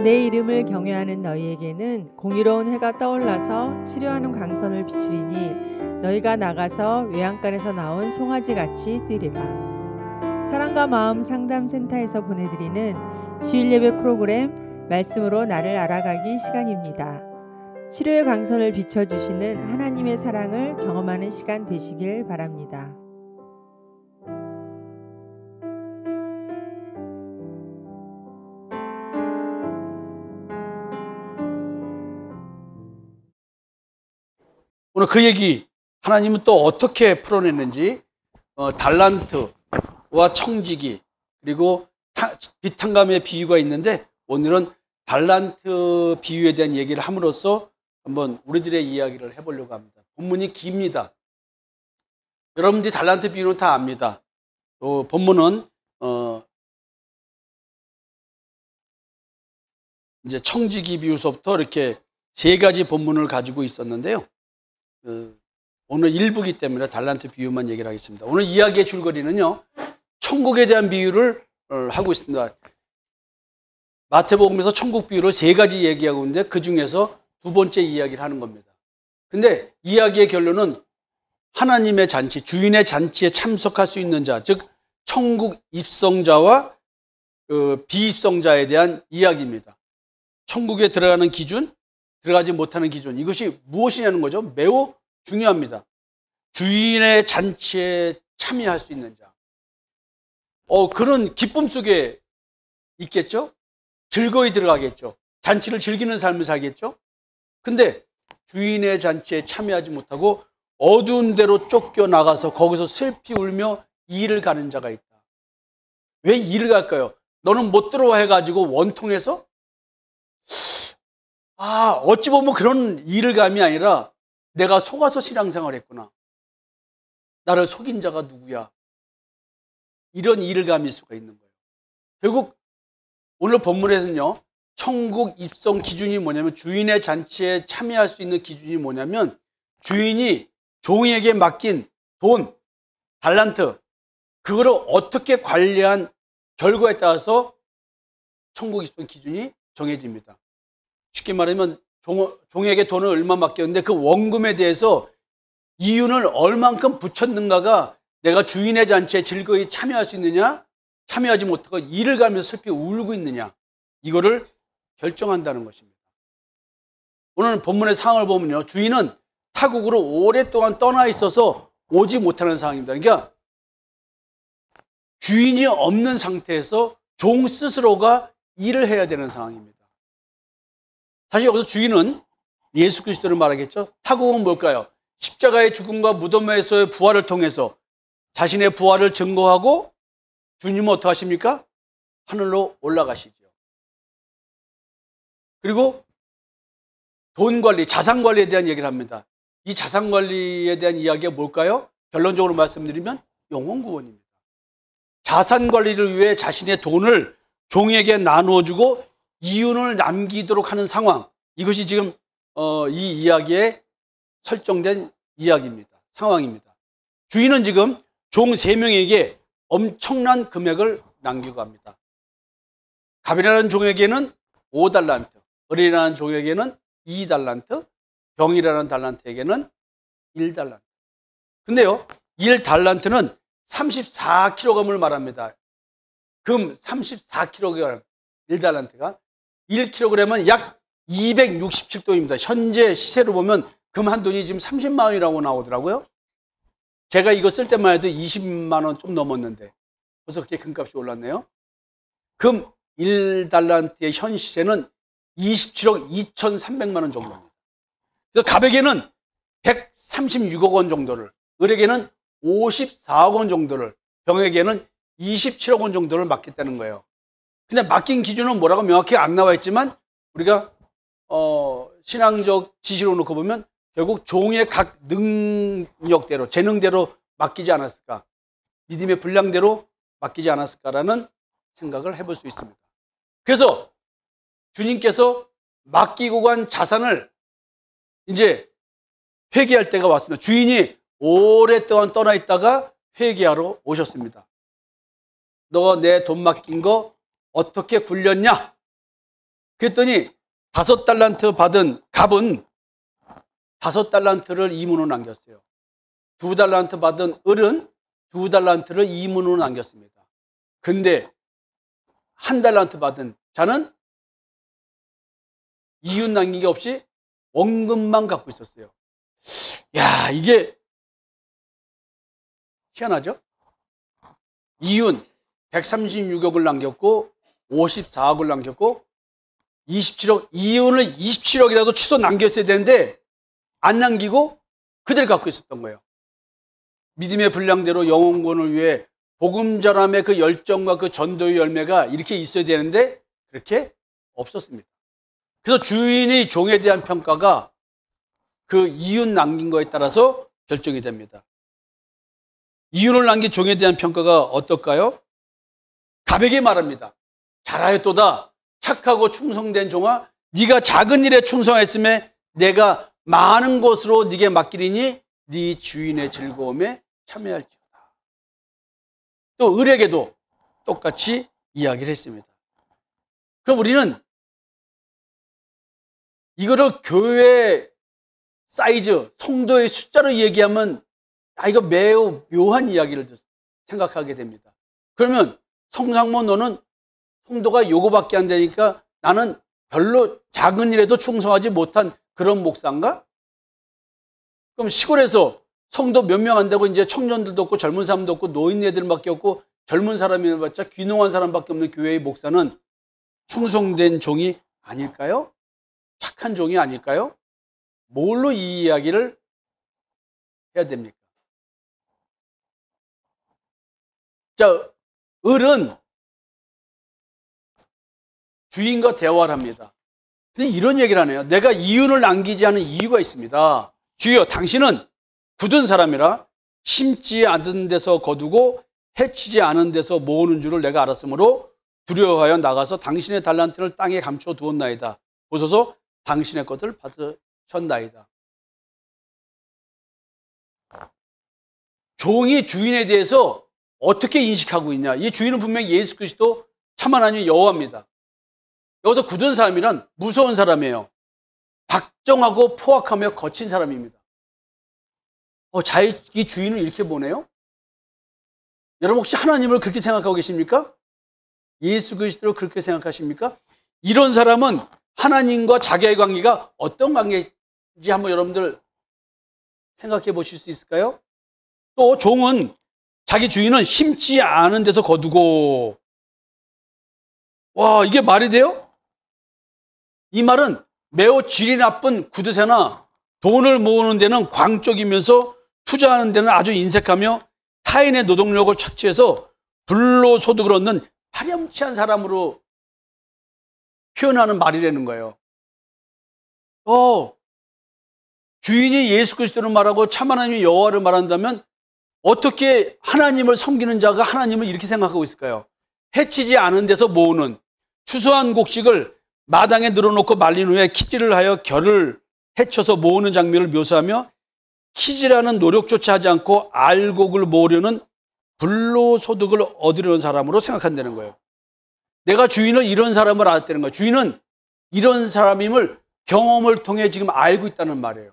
내 이름을 경외하는 너희에게는 공의로운 해가 떠올라서 치료하는 광선을 비추리니 너희가 나가서 외양간에서 나온 송아지같이 뛰리라. 사랑과 마음 상담센터에서 보내드리는 주일예배 프로그램 말씀으로 나를 알아가기 시간입니다. 치료의 광선을 비춰주시는 하나님의 사랑을 경험하는 시간 되시길 바랍니다. 오늘 그 얘기 하나님은 또 어떻게 풀어냈는지 달란트와 청지기 그리고 빛한감의 비유가 있는데 오늘은 달란트 비유에 대한 얘기를 함으로써 한번 우리들의 이야기를 해보려고 합니다. 본문이 깁니다. 여러분들이 달란트 비유는 다 압니다. 또 본문은 이제 청지기 비유서부터 이렇게 세 가지 본문을 가지고 있었는데요. 오늘 일부기 때문에 달란트 비유만 얘기를 하겠습니다. 오늘 이야기의 줄거리는요, 천국에 대한 비유를 하고 있습니다. 마태복음에서 천국 비유를 세 가지 얘기하고 있는데 그 중에서 두 번째 이야기를 하는 겁니다. 근데 이야기의 결론은 하나님의 잔치, 주인의 잔치에 참석할 수 있는 자, 즉 천국 입성자와 비입성자에 대한 이야기입니다. 천국에 들어가는 기준, 들어가지 못하는 기준, 이것이 무엇이냐는 거죠. 매우 중요합니다. 주인의 잔치에 참여할 수 있는 자. 그런 기쁨 속에 있겠죠? 즐거이 들어가겠죠. 잔치를 즐기는 삶을 살겠죠? 근데 주인의 잔치에 참여하지 못하고 어두운 데로 쫓겨나가서 거기서 슬피 울며 이를 가는 자가 있다. 왜 이를 갈까요? 너는 못 들어와 해가지고 원통해서? 어찌 보면 그런 이를 감이 아니라 내가 속아서 신앙생활을 했구나. 나를 속인 자가 누구야? 이런 이를 감일 수가 있는 거예요. 결국 오늘 본문에서는요, 천국 입성 기준이 뭐냐면, 주인의 잔치에 참여할 수 있는 기준이 뭐냐면, 주인이 종에게 맡긴 돈, 달란트, 그거를 어떻게 관리한 결과에 따라서 천국 입성 기준이 정해집니다. 쉽게 말하면 종에게 돈을 얼마 맡겼는데 그 원금에 대해서 이윤을 얼만큼 붙였는가가 내가 주인의 잔치에 즐거이 참여할 수 있느냐, 참여하지 못하고 이를 가면서 슬피 울고 있느냐, 이거를 결정한다는 것입니다. 오늘 본문의 상황을 보면요, 주인은 타국으로 오랫동안 떠나 있어서 오지 못하는 상황입니다. 그러니까 주인이 없는 상태에서 종 스스로가 일을 해야 되는 상황입니다. 사실 여기서 주인은 예수 그리스도를 말하겠죠. 타국은 뭘까요? 십자가의 죽음과 무덤에서의 부활을 통해서 자신의 부활을 증거하고 주님은 어떻게 하십니까? 하늘로 올라가시죠. 그리고 돈 관리, 자산 관리에 대한 얘기를 합니다. 이 자산 관리에 대한 이야기가 뭘까요? 결론적으로 말씀드리면 영혼 구원입니다. 자산 관리를 위해 자신의 돈을 종에게 나누어주고 이윤을 남기도록 하는 상황, 이것이 지금 이 이야기에 설정된 이야기입니다. 상황입니다. 주인은 지금 종 3명에게 엄청난 금액을 남기고 갑니다. 갑이라는 종에게는 5달란트, 을이라는 종에게는 2달란트, 병이라는 달란트에게는 1달란트. 근데요, 1달란트는 34kg을 말합니다. 금 34kg, 1달란트가 1kg은 약 267돈입니다. 현재 시세로 보면 금 한 돈이 지금 30만 원이라고 나오더라고요. 제가 이거 쓸 때만 해도 20만 원 좀 넘었는데 벌써 그렇게 금값이 올랐네요. 금 1달란트의 현 시세는 27억 2,300만 원 정도입니다. 그래서 갑에게는 136억 원 정도를, 을에게는 54억 원 정도를, 병에게는 27억 원 정도를 맡겼다는 거예요. 근데 맡긴 기준은 뭐라고 명확히 안 나와 있지만 우리가 신앙적 지식으로 놓고 보면 결국 종의 각 능력대로, 재능대로 맡기지 않았을까, 믿음의 분량대로 맡기지 않았을까라는 생각을 해볼 수 있습니다. 그래서 주님께서 맡기고 간 자산을 이제 회개할 때가 왔습니다. 주인이 오랫동안 떠나 있다가 회개하러 오셨습니다. 너 내 돈 맡긴 거 어떻게 굴렸냐? 그랬더니 5달란트 받은 갑은 5달란트를 이문으로 남겼어요. 2달란트 받은 을은 2달란트를 이문으로 남겼습니다. 근데 1달란트 받은 자는 이윤 남기기 없이 원금만 갖고 있었어요. 야, 이게 희한하죠? 이윤 136억을 남겼고 54억을 남겼고 27억, 이윤을 27억이라도 최소 남겼어야 되는데 안 남기고 그대로 갖고 있었던 거예요. 믿음의 분량대로 영혼권을 위해 복음 전함의 그 열정과 그 전도의 열매가 이렇게 있어야 되는데 그렇게 없었습니다. 그래서 주인의 종에 대한 평가가 그 이윤 남긴 거에 따라서 결정이 됩니다. 이윤을 남긴 종에 대한 평가가 어떨까요? 갑에게 말합니다. 잘하였도다. 착하고 충성된 종아, 네가 작은 일에 충성했음에 내가 많은 것으로 네게 맡기리니 네 주인의 즐거움에 참여할지어다. 또 을에게도 똑같이 이야기를 했습니다. 그럼 우리는 이거를 교회 사이즈, 성도의 숫자로 얘기하면 이거 매우 묘한 이야기를 생각하게 됩니다. 그러면 성상모 너는 성도가 요거밖에 안 되니까 나는 별로 작은 일에도 충성하지 못한 그런 목사인가? 그럼 시골에서 성도 몇 명 안 되고 이제 청년들도 없고 젊은 사람도 없고 노인 애들밖에 없고 젊은 사람이 봤자 귀농한 사람밖에 없는 교회의 목사는 충성된 종이 아닐까요? 착한 종이 아닐까요? 뭘로 이 이야기를 해야 됩니까? 자, 을은 주인과 대화를 합니다. 근데 이런 얘기를 하네요. 내가 이윤을 남기지 않은 이유가 있습니다. 주여, 당신은 굳은 사람이라 심지 않은 데서 거두고 해치지 않은 데서 모으는 줄을 내가 알았으므로 두려워하여 나가서 당신의 달란트를 땅에 감춰 두었나이다. 보소서 당신의 것을 받으셨나이다. 종이 주인에 대해서 어떻게 인식하고 있냐? 이 주인은 분명히 예수 그리스도 참 하나님 여호와입니다. 여기서 굳은 사람이란 무서운 사람이에요. 박정하고 포악하며 거친 사람입니다. 자기 주인을 이렇게 보네요? 여러분 혹시 하나님을 그렇게 생각하고 계십니까? 예수 그리스도를 그렇게 생각하십니까? 이런 사람은 하나님과 자기의 관계가 어떤 관계인지 한번 여러분들 생각해 보실 수 있을까요? 또 종은 자기 주인은 심지 않은 데서 거두고, 와, 이게 말이 돼요? 이 말은 매우 질이 나쁜 구두쇠나 돈을 모으는 데는 광적이면서 투자하는 데는 아주 인색하며 타인의 노동력을 착취해서 불로소득을 얻는 파렴치한 사람으로 표현하는 말이라는 거예요. 주인이 예수 그리스도를 말하고 참 하나님의 여호와를 말한다면 어떻게 하나님을 섬기는 자가 하나님을 이렇게 생각하고 있을까요? 해치지 않은 데서 모으는 추수한 곡식을 마당에 늘어놓고 말린 후에 키질을 하여 결을 해쳐서 모으는 장면을 묘사하며 키질하는 노력조차 하지 않고 알곡을 모으려는 불로소득을 얻으려는 사람으로 생각한다는 거예요. 내가 주인을 이런 사람을 알았다는 거예요. 주인은 이런 사람임을 경험을 통해 지금 알고 있다는 말이에요.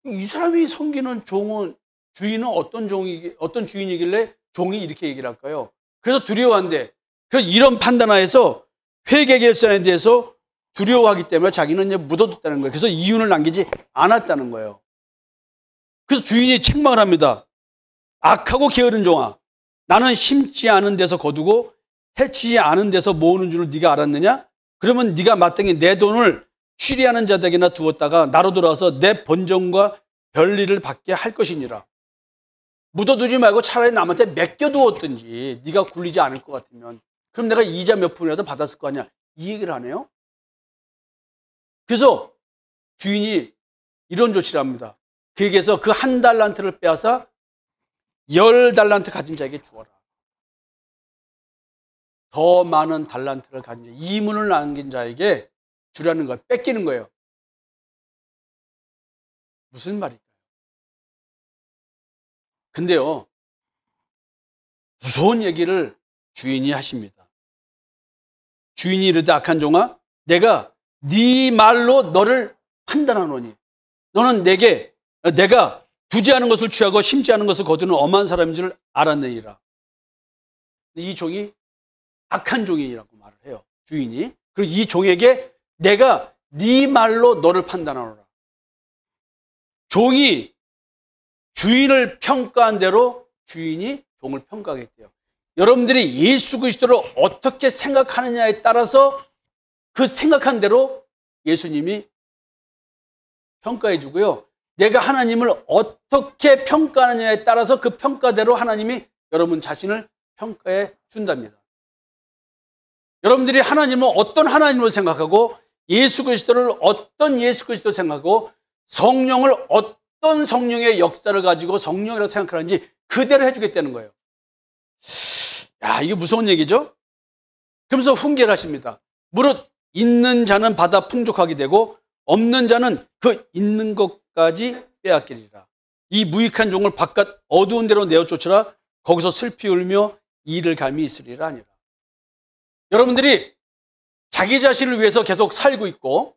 이 사람이 섬기는 종은, 주인은 어떤 주인이길래 종이 이렇게 얘기를 할까요? 그래서 두려워한대. 그래서 이런 판단하에서 회개 결산에 대해서 두려워하기 때문에 자기는 이제 묻어뒀다는 거예요. 그래서 이윤을 남기지 않았다는 거예요. 그래서 주인이 책망을 합니다. 악하고 게으른 종아, 나는 심지 않은 데서 거두고 해치지 않은 데서 모으는 줄을 네가 알았느냐? 그러면 네가 마땅히 내 돈을 취리하는 자들에게나 두었다가 나로 돌아와서 내 번정과 별일을 받게 할 것이니라. 묻어두지 말고 차라리 남한테 맡겨두었든지, 네가 굴리지 않을 것 같으면 그럼 내가 이자 몇 푼이라도 받았을 거 아니야. 이 얘기를 하네요. 그래서 주인이 이런 조치를 합니다. 그에게서 그 1달란트를 빼앗아 10달란트 가진 자에게 주어라. 더 많은 달란트를 가진 자, 이문을 남긴 자에게 주라는 거예요. 뺏기는 거예요. 무슨 말일까요? 근데요, 무서운 얘기를 주인이 하십니다. 주인이 이르되 악한 종아 내가 네 말로 너를 판단하노니 너는 내가 두지 않은 것을 취하고 심지 않은 것을 거두는 엄한 사람인 줄 알았느니라. 이 종이 악한 종이라고 말을 해요. 주인이. 그리고 이 종에게 내가 네 말로 너를 판단하노라. 종이 주인을 평가한 대로 주인이 종을 평가하겠대요. 여러분들이 예수 그리스도를 어떻게 생각하느냐에 따라서 그 생각한 대로 예수님이 평가해 주고요. 내가 하나님을 어떻게 평가하느냐에 따라서 그 평가대로 하나님이 여러분 자신을 평가해 준답니다. 여러분들이 하나님을 어떤 하나님으로 생각하고 예수 그리스도를 어떤 예수 그리스도로 생각하고 성령을 어떤 성령의 역사를 가지고 성령이라고 생각하는지 그대로 해주겠다는 거예요. 야, 이게 무서운 얘기죠? 그러면서 훈계를 하십니다. 무릇 있는 자는 받아 풍족하게 되고 없는 자는 그 있는 것까지 빼앗기리라. 이 무익한 종을 바깥 어두운 데로 내어 쫓으라. 거기서 슬피 울며 이를 감이 있으리라 아니라. 여러분들이 자기 자신을 위해서 계속 살고 있고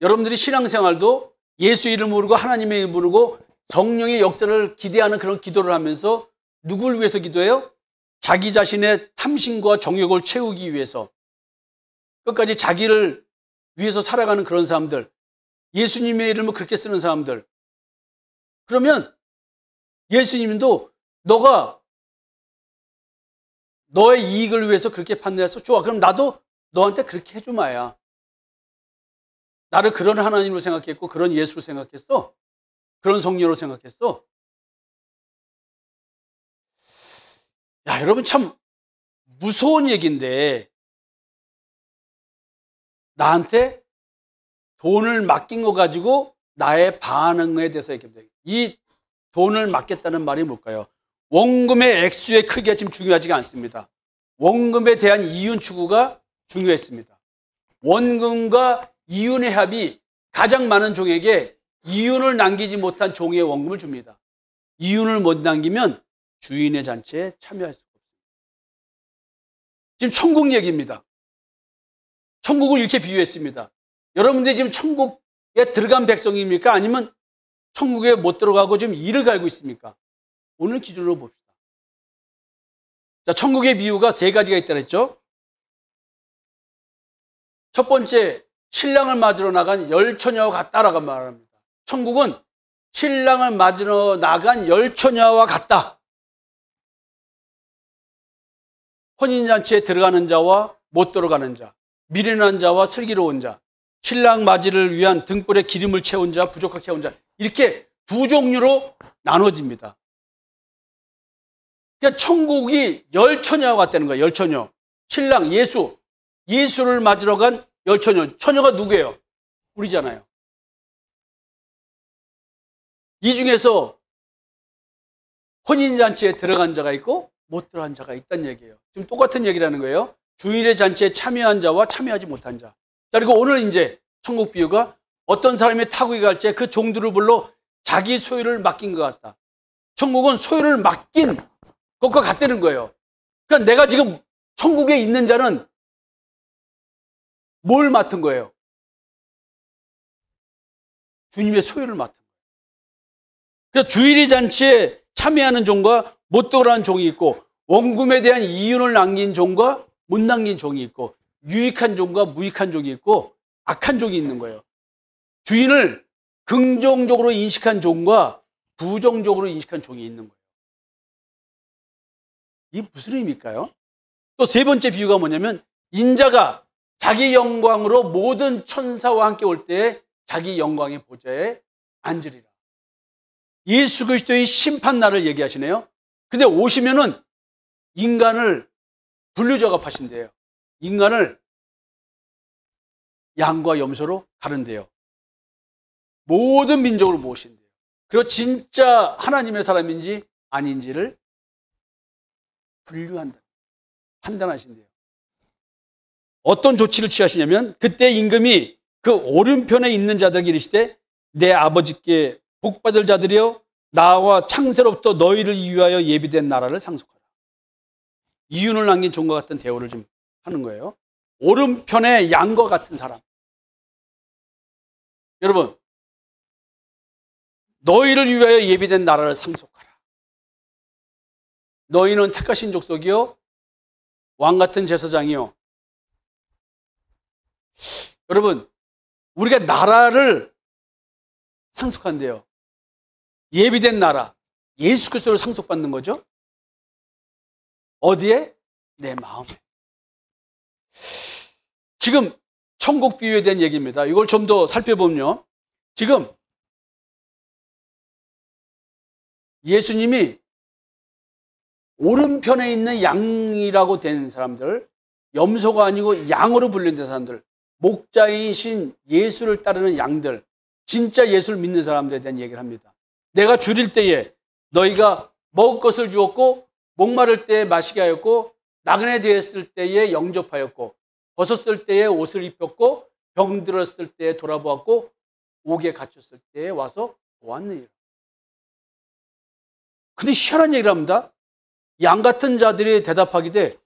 여러분들이 신앙생활도 예수 이름 부르고 하나님의 이름 부르고 성령의 역사를 기대하는 그런 기도를 하면서 누구를 위해서 기도해요? 자기 자신의 탐심과 정욕을 채우기 위해서 끝까지 자기를 위해서 살아가는 그런 사람들, 예수님의 이름을 그렇게 쓰는 사람들. 그러면 예수님도 너가 너의 이익을 위해서 그렇게 판단해서 좋아. 그럼 나도 너한테 그렇게 해주마야. 나를 그런 하나님으로 생각했고 그런 예수로 생각했어. 그런 성령으로 생각했어. 야, 여러분 참 무서운 얘기인데 나한테 돈을 맡긴 거 가지고 나의 반응에 대해서 얘기합니다. 이 돈을 맡겠다는 말이 뭘까요? 원금의 액수의 크기가 지금 중요하지가 않습니다. 원금에 대한 이윤 추구가 중요했습니다. 원금과 이윤의 합이 가장 많은 종에게 이윤을 남기지 못한 종의 원금을 줍니다. 이윤을 못 남기면 주인의 잔치에 참여할 수가 없습니다. 지금 천국 얘기입니다. 천국을 이렇게 비유했습니다. 여러분들이 지금 천국에 들어간 백성입니까? 아니면 천국에 못 들어가고 지금 이를 갈고 있습니까? 오늘 기준으로 봅시다. 자, 천국의 비유가 세 가지가 있다 그랬죠? 첫 번째, 신랑을 맞으러 나간 열 처녀와 같다라고 말합니다. 천국은 신랑을 맞으러 나간 열 처녀와 같다. 혼인잔치에 들어가는 자와 못 들어가는 자, 미련한 자와 슬기로운 자, 신랑 맞이를 위한 등불에 기름을 채운 자, 부족하게 채운 자, 이렇게 두 종류로 나눠집니다. 그러니까 천국이 열 처녀와 같다는 거예요. 열 처녀. 신랑 예수를 맞으러 간 열 처녀. 처녀가 누구예요? 우리잖아요. 이 중에서 혼인잔치에 들어간 자가 있고 못 들어간 자가 있다는 얘기예요. 지금 똑같은 얘기라는 거예요. 주일의 잔치에 참여한 자와 참여하지 못한 자. 자, 그리고 오늘 이제 천국 비유가 어떤 사람이 타국에 갈 때 그 종들을 불러 자기 소유를 맡긴 것 같다. 천국은 소유를 맡긴 것과 같다는 거예요. 그러니까 내가 지금 천국에 있는 자는 뭘 맡은 거예요? 주님의 소유를 맡은 거예요. 그러니까 주일의 잔치에 참여하는 종과 못 들어가는 종이 있고 원금에 대한 이윤을 남긴 종과 못 남긴 종이 있고 유익한 종과 무익한 종이 있고 악한 종이 있는 거예요. 주인을 긍정적으로 인식한 종과 부정적으로 인식한 종이 있는 거예요. 이게 무슨 의미일까요? 또 세 번째 비유가 뭐냐면 인자가 자기 영광으로 모든 천사와 함께 올 때 자기 영광의 보좌에 앉으리라. 예수 그리스도의 심판날을 얘기하시네요. 근데 오시면은 인간을 분류작업하신대요. 인간을 양과 염소로 가른대요. 모든 민족을 모으신대요. 그리고 진짜 하나님의 사람인지 아닌지를 분류한다. 판단하신대요. 어떤 조치를 취하시냐면 그때 임금이 그 오른편에 있는 자들에게 이르시되 내 아버지께 복받을 자들이여 나와 창세로부터 너희를 위하여 예비된 나라를 상속하라. 이윤을 남긴 종과 같은 대우를 좀 하는 거예요. 오른편의 양과 같은 사람. 여러분, 너희를 위하여 예비된 나라를 상속하라. 너희는 택하신 족속이요 왕 같은 제사장이요. 여러분, 우리가 나라를 상속한대요. 예비된 나라, 예수 그리스도를 상속받는 거죠. 어디에? 내 마음에. 지금 천국 비유에 대한 얘기입니다. 이걸 좀 더 살펴보면요, 지금 예수님이 오른편에 있는 양이라고 된 사람들, 염소가 아니고 양으로 불리는 사람들, 목자이신 예수를 따르는 양들, 진짜 예수를 믿는 사람들에 대한 얘기를 합니다. 내가 줄일 때에 너희가 먹을 것을 주었고, 목마를 때에 마시게 하였고, 나그네 되었을 때에 영접하였고, 벗었을 때에 옷을 입혔고, 병들었을 때에 돌아보았고, 옥에 갇혔을 때에 와서 보았느니라. 근데 희한한 얘기를 합니다. 양 같은 자들이 대답하기를,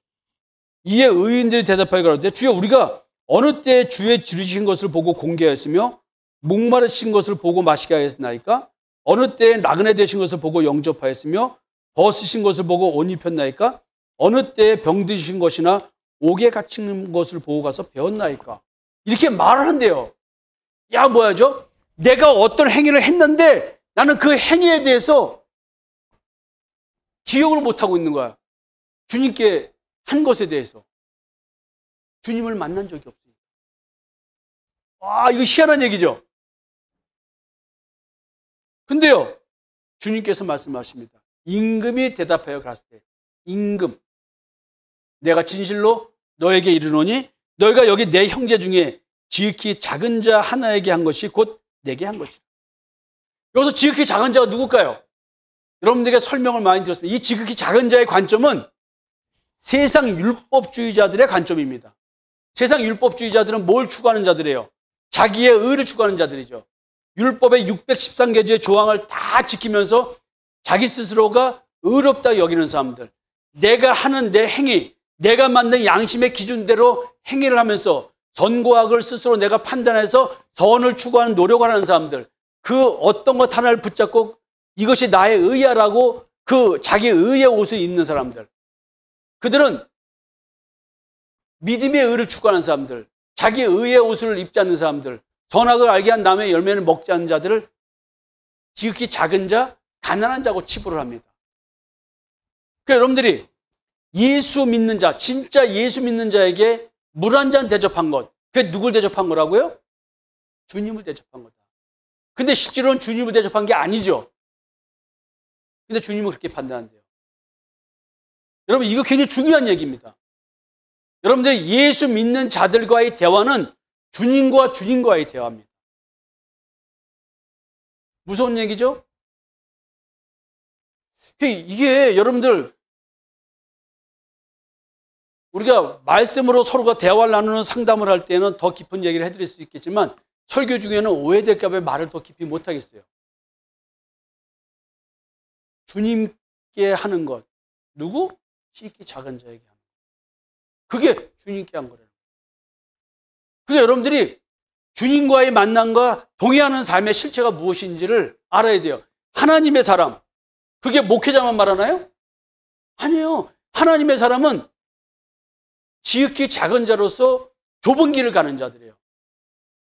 이에 의인들이 대답하기를 하는데, 주여, 우리가 어느 때에 주의 지르신 것을 보고 공개하였으며 목마르신 것을 보고 마시게 하였나이까? 어느 때에 나그네 되신 것을 보고 영접하였으며 벗으신 것을 보고 옷 입혔나이까? 어느 때에 병드신 것이나 옥에 갇힌 것을 보고 가서 배웠나이까? 이렇게 말을 한대요. 야, 뭐야죠? 내가 어떤 행위를 했는데 나는 그 행위에 대해서 기억을 못하고 있는 거야. 주님께 한 것에 대해서. 주님을 만난 적이 없어요. 아, 이거 희한한 얘기죠? 근데요, 주님께서 말씀하십니다. 임금이 대답하여 갔을 때, 임금, 내가 진실로 너에게 이르노니 너희가 여기 내 형제 중에 지극히 작은 자 하나에게 한 것이 곧 내게 한 것이다. 여기서 지극히 작은 자가 누굴까요? 여러분들에게 설명을 많이 드렸습니다. 이 지극히 작은 자의 관점은 세상 율법주의자들의 관점입니다. 세상 율법주의자들은 뭘 추구하는 자들이에요? 자기의 의를 추구하는 자들이죠. 율법의 613개조의 조항을 다 지키면서 자기 스스로가 의롭다 여기는 사람들, 내가 하는 내 행위, 내가 만든 양심의 기준대로 행위를 하면서 선과 악을 스스로 내가 판단해서 선을 추구하는 노력을 하는 사람들, 그 어떤 것 하나를 붙잡고 이것이 나의 의야라고 그 자기 의의 옷을 입는 사람들, 그들은 믿음의 의를 추구하는 사람들, 자기 의의 옷을 입지 않는 사람들, 선악을 알게 한 남의 열매를 먹지 않는 자들을 지극히 작은 자, 가난한 자고 치부를 합니다. 그러니까 여러분들이 예수 믿는 자, 진짜 예수 믿는 자에게 물 한 잔 대접한 것, 그게 누굴 대접한 거라고요? 주님을 대접한 거다. 근데 실제로는 주님을 대접한 게 아니죠. 근데 주님은 그렇게 판단한대요. 여러분, 이거 굉장히 중요한 얘기입니다. 여러분들이 예수 믿는 자들과의 대화는 주님과 주님과의 대화입니다. 무서운 얘기죠? 이게 여러분들, 우리가 말씀으로 서로가 대화를 나누는 상담을 할 때는 더 깊은 얘기를 해드릴 수 있겠지만 설교 중에는 오해될까 봐 말을 더 깊이 못하겠어요. 주님께 하는 것, 누구? 지극히 작은 자에게 하는 것. 그게 주님께 한 거래요. 그러니까 여러분들이 주님과의 만남과 동의하는 삶의 실체가 무엇인지를 알아야 돼요. 하나님의 사람, 그게 목회자만 말하나요? 아니에요. 하나님의 사람은 지극히 작은 자로서 좁은 길을 가는 자들이에요.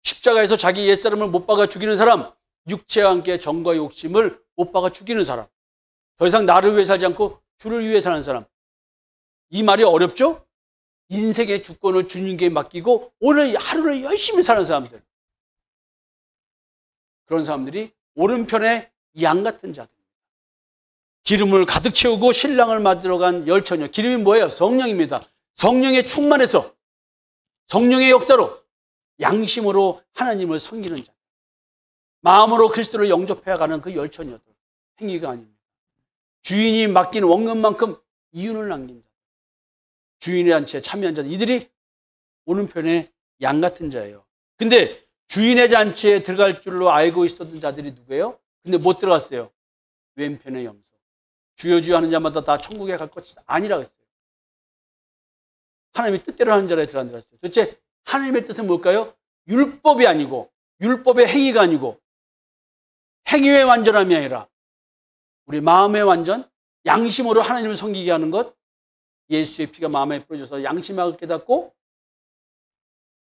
십자가에서 자기 옛사람을 못 박아 죽이는 사람, 육체와 함께 정과 욕심을 못 박아 죽이는 사람, 더 이상 나를 위해 살지 않고 주를 위해 사는 사람. 이 말이 어렵죠? 인생의 주권을 주님께 맡기고 오늘 하루를 열심히 사는 사람들, 그런 사람들이 오른편에 양 같은 자들, 기름을 가득 채우고 신랑을 맞으러 간 열처녀. 기름이 뭐예요? 성령입니다. 성령의 충만해서 성령의 역사로 양심으로 하나님을 섬기는 자, 마음으로 그리스도를 영접해가는 그 열처녀들, 행위가 아닙니다. 주인이 맡긴 원금만큼 이윤을 남긴 자, 주인의 잔치에 참여한 자들, 이들이 오른편에 양 같은 자예요. 근데 주인의 잔치에 들어갈 줄로 알고 있었던 자들이 누구예요? 근데 못 들어갔어요. 왼편의 염소. 주여 주여 하는 자마다 다 천국에 갈 것이 아니라고 했어요. 하나님의 뜻대로 하는 자라에 들어간다 그랬어요. 도대체 하나님의 뜻은 뭘까요? 율법이 아니고, 율법의 행위가 아니고, 행위의 완전함이 아니라 우리 마음의 완전, 양심으로 하나님을 섬기게 하는 것, 예수의 피가 마음에 뿌려져서 양심학을 깨닫고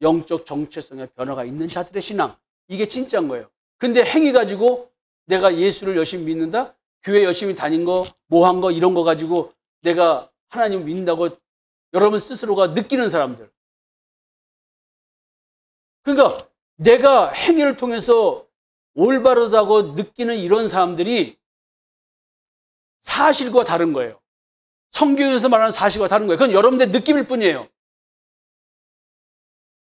영적 정체성의 변화가 있는 자들의 신앙, 이게 진짜인 거예요. 근데 행위 가지고 내가 예수를 열심히 믿는다? 교회 열심히 다닌 거, 뭐 한 거, 이런 거 가지고 내가 하나님을 믿는다고 여러분 스스로가 느끼는 사람들. 그러니까 내가 행위를 통해서 올바르다고 느끼는 이런 사람들이 사실과 다른 거예요. 성경에서 말하는 사실과 다른 거예요. 그건 여러분들의 느낌일 뿐이에요.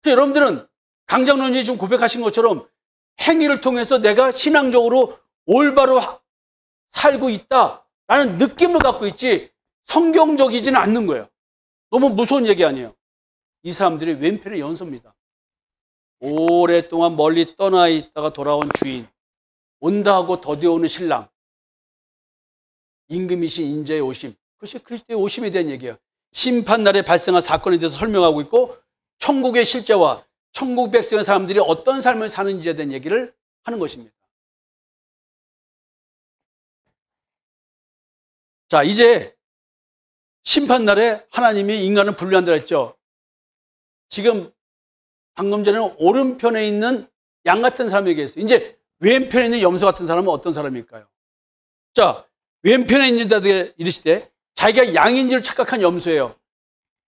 여러분들은 강장로님이 지금 고백하신 것처럼 행위를 통해서 내가 신앙적으로 올바로 살고 있다라는 느낌을 갖고 있지 성경적이지는 않는 거예요. 너무 무서운 얘기 아니에요. 이 사람들이 왼편의 연소입니다. 오랫동안 멀리 떠나 있다가 돌아온 주인, 온다 하고 더디어오는 신랑, 임금이신 인자의 오심, 그것이 그리스도의 오심에 대한 얘기예요. 심판날에 발생한 사건에 대해서 설명하고 있고 천국의 실제와 천국 백성의 사람들이 어떤 삶을 사는지에 대한 얘기를 하는 것입니다. 자, 이제 심판날에 하나님이 인간을 분류한다고 했죠. 지금 방금 전에는 오른편에 있는 양 같은 사람이 얘기했어요. 이제 왼편에 있는 염소 같은 사람은 어떤 사람일까요? 자, 왼편에 있는 자들이 이르시되 자기가 양인 줄 착각한 염소예요.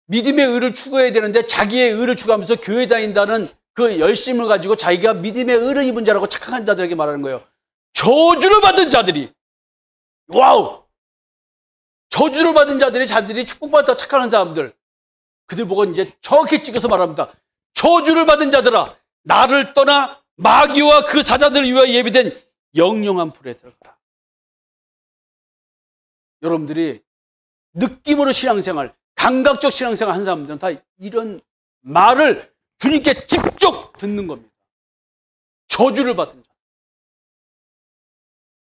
믿음의 의를 추구해야 되는데 자기의 의를 추구하면서 교회 다닌다는 그 열심을 가지고 자기가 믿음의 의를 입은 자라고 착각한 자들에게 말하는 거예요. 저주를 받은 자들이, 와우! 저주를 받은 자들이 축복받았다 착각하는 사람들, 그들 보고 이제 정확히 찍어서 말합니다. 저주를 받은 자들아, 나를 떠나 마귀와 그 사자들을 위하여 예비된 영영한 불에 들어가라. 여러분들이 느낌으로 신앙생활, 감각적 신앙생활 한 사람들은 다 이런 말을 주님께 직접 듣는 겁니다. 저주를 받은 자.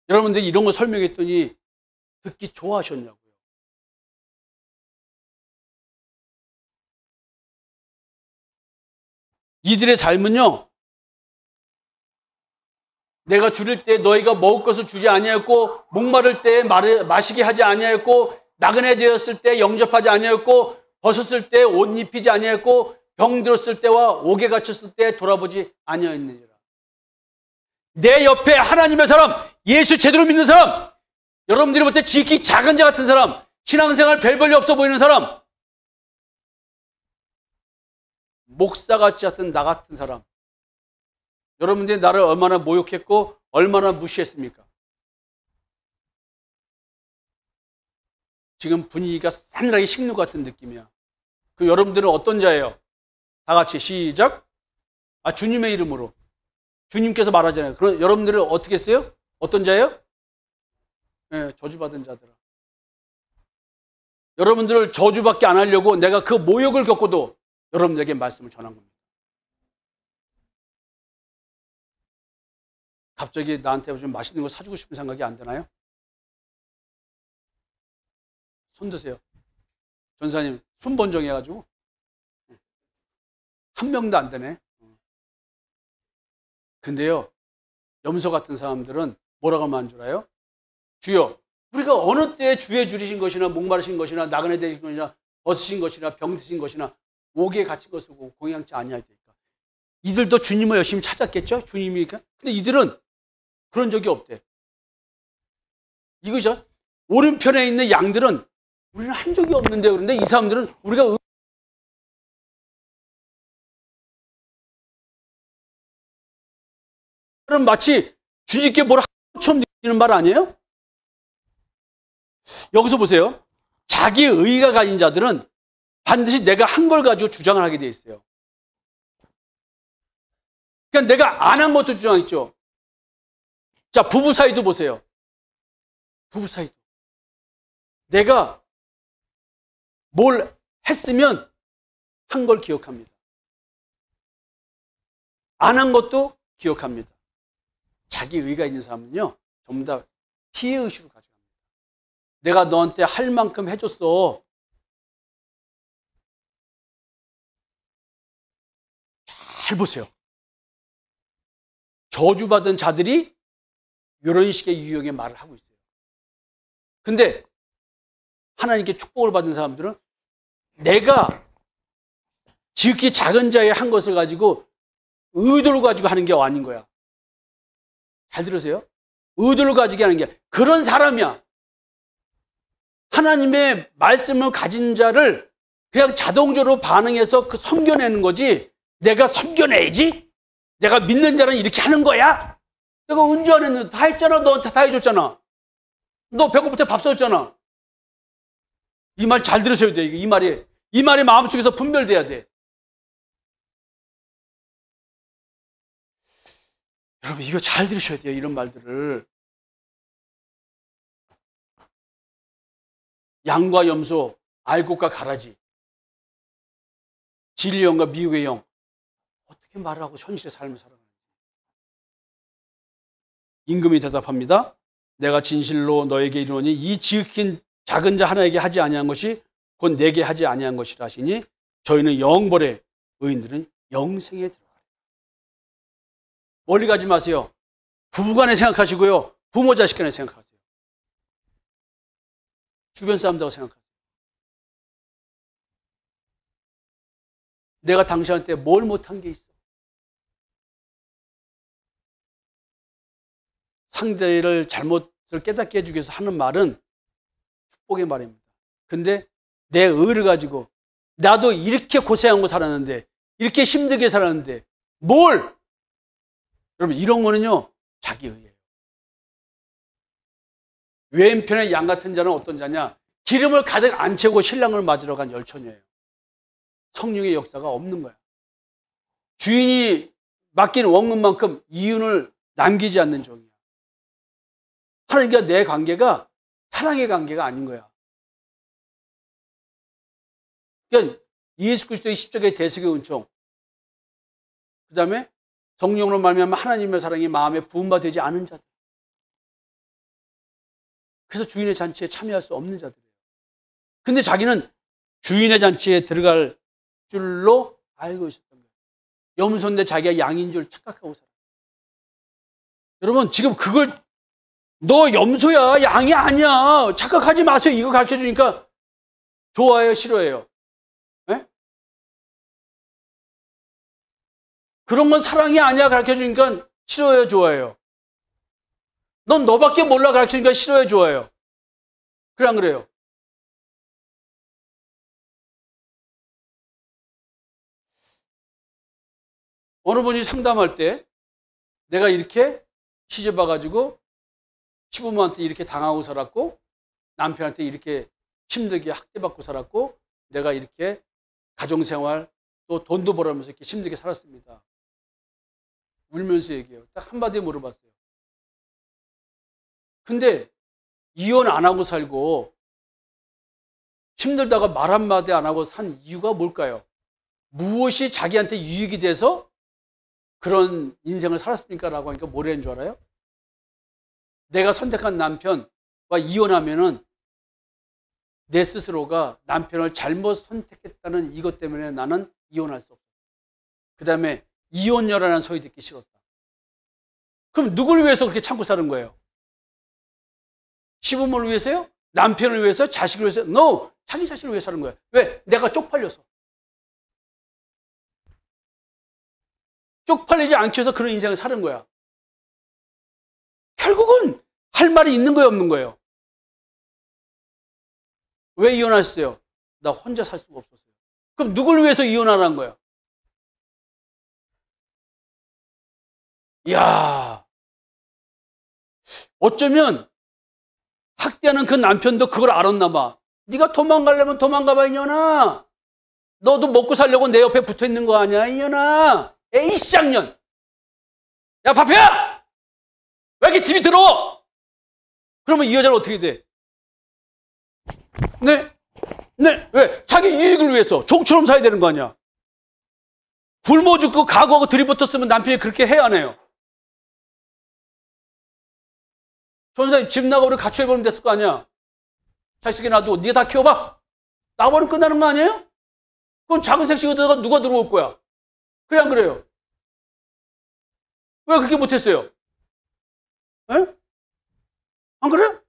여러분들이 이런 거 설명했더니 듣기 좋아하셨냐고요. 이들의 삶은요, 내가 줄일 때 너희가 먹을 것을 주지 아니하였고, 목마를 때 마시게 하지 아니하였고, 나그네 되었을 때 영접하지 아니하였고, 벗었을 때 옷 입히지 아니하였고, 병들었을 때와 옥에 갇혔을 때 돌아보지 아니하였느니라. 내 옆에 하나님의 사람, 예수 제대로 믿는 사람, 여러분들이 볼 때 지극히 작은 자 같은 사람, 신앙생활 별 볼일 없어 보이는 사람, 목사같이 같은 나 같은 사람, 여러분들이 나를 얼마나 모욕했고 얼마나 무시했습니까? 지금 분위기가 싸늘하게 식는 것 같은 느낌이야. 그 여러분들은 어떤 자예요? 다 같이 시작. 주님의 이름으로. 주님께서 말하잖아요. 그럼 여러분들은 어떻게 했어요? 어떤 자예요? 네, 저주받은 자들아. 여러분들을 저주받게 안 하려고 내가 그 모욕을 겪고도 여러분들에게 말씀을 전한 겁니다. 갑자기 나한테 좀 맛있는 거 사주고 싶은 생각이 안 드나요? 손 드세요. 전사님 순번정해가지고 한 명도 안 되네. 근데요, 염소 같은 사람들은 뭐라고 하면 줄 알아요? 주여, 우리가 어느 때에 주에 줄이신 것이나 목마르신 것이나 나그네 되신 것이나 벗으신 것이나 병드신 것이나 옥에 갇힌 것을 보고 공양치 아니하리까. 이들도 주님을 열심히 찾았겠죠? 주님이니까. 근데 이들은 그런 적이 없대. 이거죠. 오른편에 있는 양들은 우리는 한 적이 없는데, 그런데 이 사람들은 우리가 마치 주님께 뭘 한 것처럼 느끼는 말 아니에요? 여기서 보세요. 자기 의가 가진 자들은 반드시 내가 한 걸 가지고 주장을 하게 돼 있어요. 그러니까 내가 안 한 것도 주장했죠. 자, 부부 사이도 보세요. 부부 사이도. 내가 뭘 했으면 한 걸 기억합니다. 안 한 것도 기억합니다. 자기 의가 있는 사람은요, 전부 다 피해의식으로 가져갑니다. 내가 너한테 할 만큼 해줬어. 잘 보세요. 저주받은 자들이 이런 식의 유형의 말을 하고 있어요. 근데 하나님께 축복을 받은 사람들은 내가 지극히 작은 자의 한 것을 가지고 의도를 가지고 하는 게 아닌 거야. 잘 들으세요? 의도를 가지고 하는 게 그런 사람이야. 하나님의 말씀을 가진 자를 그냥 자동적으로 반응해서 그 섬겨내는 거지. 내가 섬겨내야지. 내가 믿는 자는 이렇게 하는 거야. 내가 언제 안 했는데 다 했잖아. 너한테 다 해줬잖아. 너 배고플 때 밥 사줬잖아. 이 말 잘 들으셔야 돼. 이 말이 마음속에서 분별돼야 돼. 여러분 이거 잘 들으셔야 돼요. 이런 말들을. 양과 염소, 알곡과 가라지, 진리의 영과 미혹의 영, 어떻게 말을 하고 현실의 삶을 살아가는지. 임금이 대답합니다. 내가 진실로 너에게 이르노니 이 지극히 작은 자 하나에게 하지 아니한 것이 곧 내게 하지 아니한 것이라 하시니 저희는 영벌에 의인들은 영생에 들어가리라. 멀리 가지 마세요. 부부간에 생각하시고요. 부모 자식 간에 생각하세요. 주변 사람들하고 생각하세요. 내가 당신한테 뭘 못한 게 있어? 상대를 잘못을 깨닫게 해주기 위해서 하는 말은 축복의 말입니다. 근데 내 의를 가지고 나도 이렇게 고생하고 살았는데 이렇게 힘들게 살았는데 뭘? 여러분 이런 거는요 자기 의예요. 왼편의 양 같은 자는 어떤 자냐? 기름을 가득 안 채우고 신랑을 맞으러 간 열처녀예요. 성령의 역사가 없는 거야. 주인이 맡긴 원금만큼 이윤을 남기지 않는 종이야. 하나님과 내 관계가 사랑의 관계가 아닌 거야. 그러니까 예수 그리스도의 십자가의 대속의 은총, 그 다음에 성령으로 말미암아 하나님의 사랑이 마음에 부음바 되지 않은 자들. 그래서 주인의 잔치에 참여할 수 없는 자들이에요. 근데 자기는 주인의 잔치에 들어갈 줄로 알고 있었던 거예요. 염소인데 자기가 양인 줄 착각하고 살아요. 여러분 지금 그걸 너 염소야 양이 아니야 착각하지 마세요. 이거 가르쳐 주니까 좋아해요 싫어해요? 네? 그런 건 사랑이 아니야 가르쳐 주니까 싫어해요 좋아해요? 넌 너밖에 몰라 가르쳐 주니까 싫어해요 좋아해요? 그래 안 그래요? 어느 분이 상담할 때 내가 이렇게 시집 와가지고 시부모한테 이렇게 당하고 살았고 남편한테 이렇게 힘들게 학대받고 살았고 내가 이렇게 가정생활 또 돈도 벌어면서 이렇게 힘들게 살았습니다. 울면서 얘기해요. 딱 한마디 물어봤어요. 근데 이혼 안 하고 살고 힘들다가 말 한마디 안 하고 산 이유가 뭘까요? 무엇이 자기한테 유익이 돼서 그런 인생을 살았습니까? 라고 하니까 뭐라는 줄 알아요? 내가 선택한 남편과 이혼하면은 내 스스로가 남편을 잘못 선택했다는 이것 때문에 나는 이혼할 수 없어. 그 다음에 이혼녀라는 소리 듣기 싫었다. 그럼 누굴 위해서 그렇게 참고 사는 거예요? 시부모를 위해서요? 남편을 위해서? 자식을 위해서? No! 자기 자신을 위해서 사는 거예요. 왜? 내가 쪽팔려서. 쪽팔리지 않기 위해서 그런 인생을 사는 거야. 결국은 할 말이 있는 거예요, 없는 거예요? 왜 이혼하셨어요? 나 혼자 살 수가 없었어요. 그럼 누굴 위해서 이혼하라는 거야? 이야, 어쩌면 학대하는 그 남편도 그걸 알았나 봐. 네가 도망가려면 도망가봐 이년아. 너도 먹고 살려고 내 옆에 붙어있는 거 아니야 이년아. 에이 쌍년. 야 바피야! 왜 이렇게 집이 더러워? 그러면 이 여자는 어떻게 돼? 네? 왜? 자기 이익을 위해서 종처럼 살아야 되는 거 아니야. 굶어 죽고 각오하고 들이붙었으면 남편이 그렇게 해야 안 해요? 전사님 집 나가버리고 가출해버리면 됐을 거 아니야. 자식이 놔두고 네가 다 키워봐. 나가버리면 끝나는 거 아니에요? 그럼 작은 색식에다가 누가 들어올 거야? 그래 안 그래요? 왜 그렇게 못했어요? 에? 안 그래?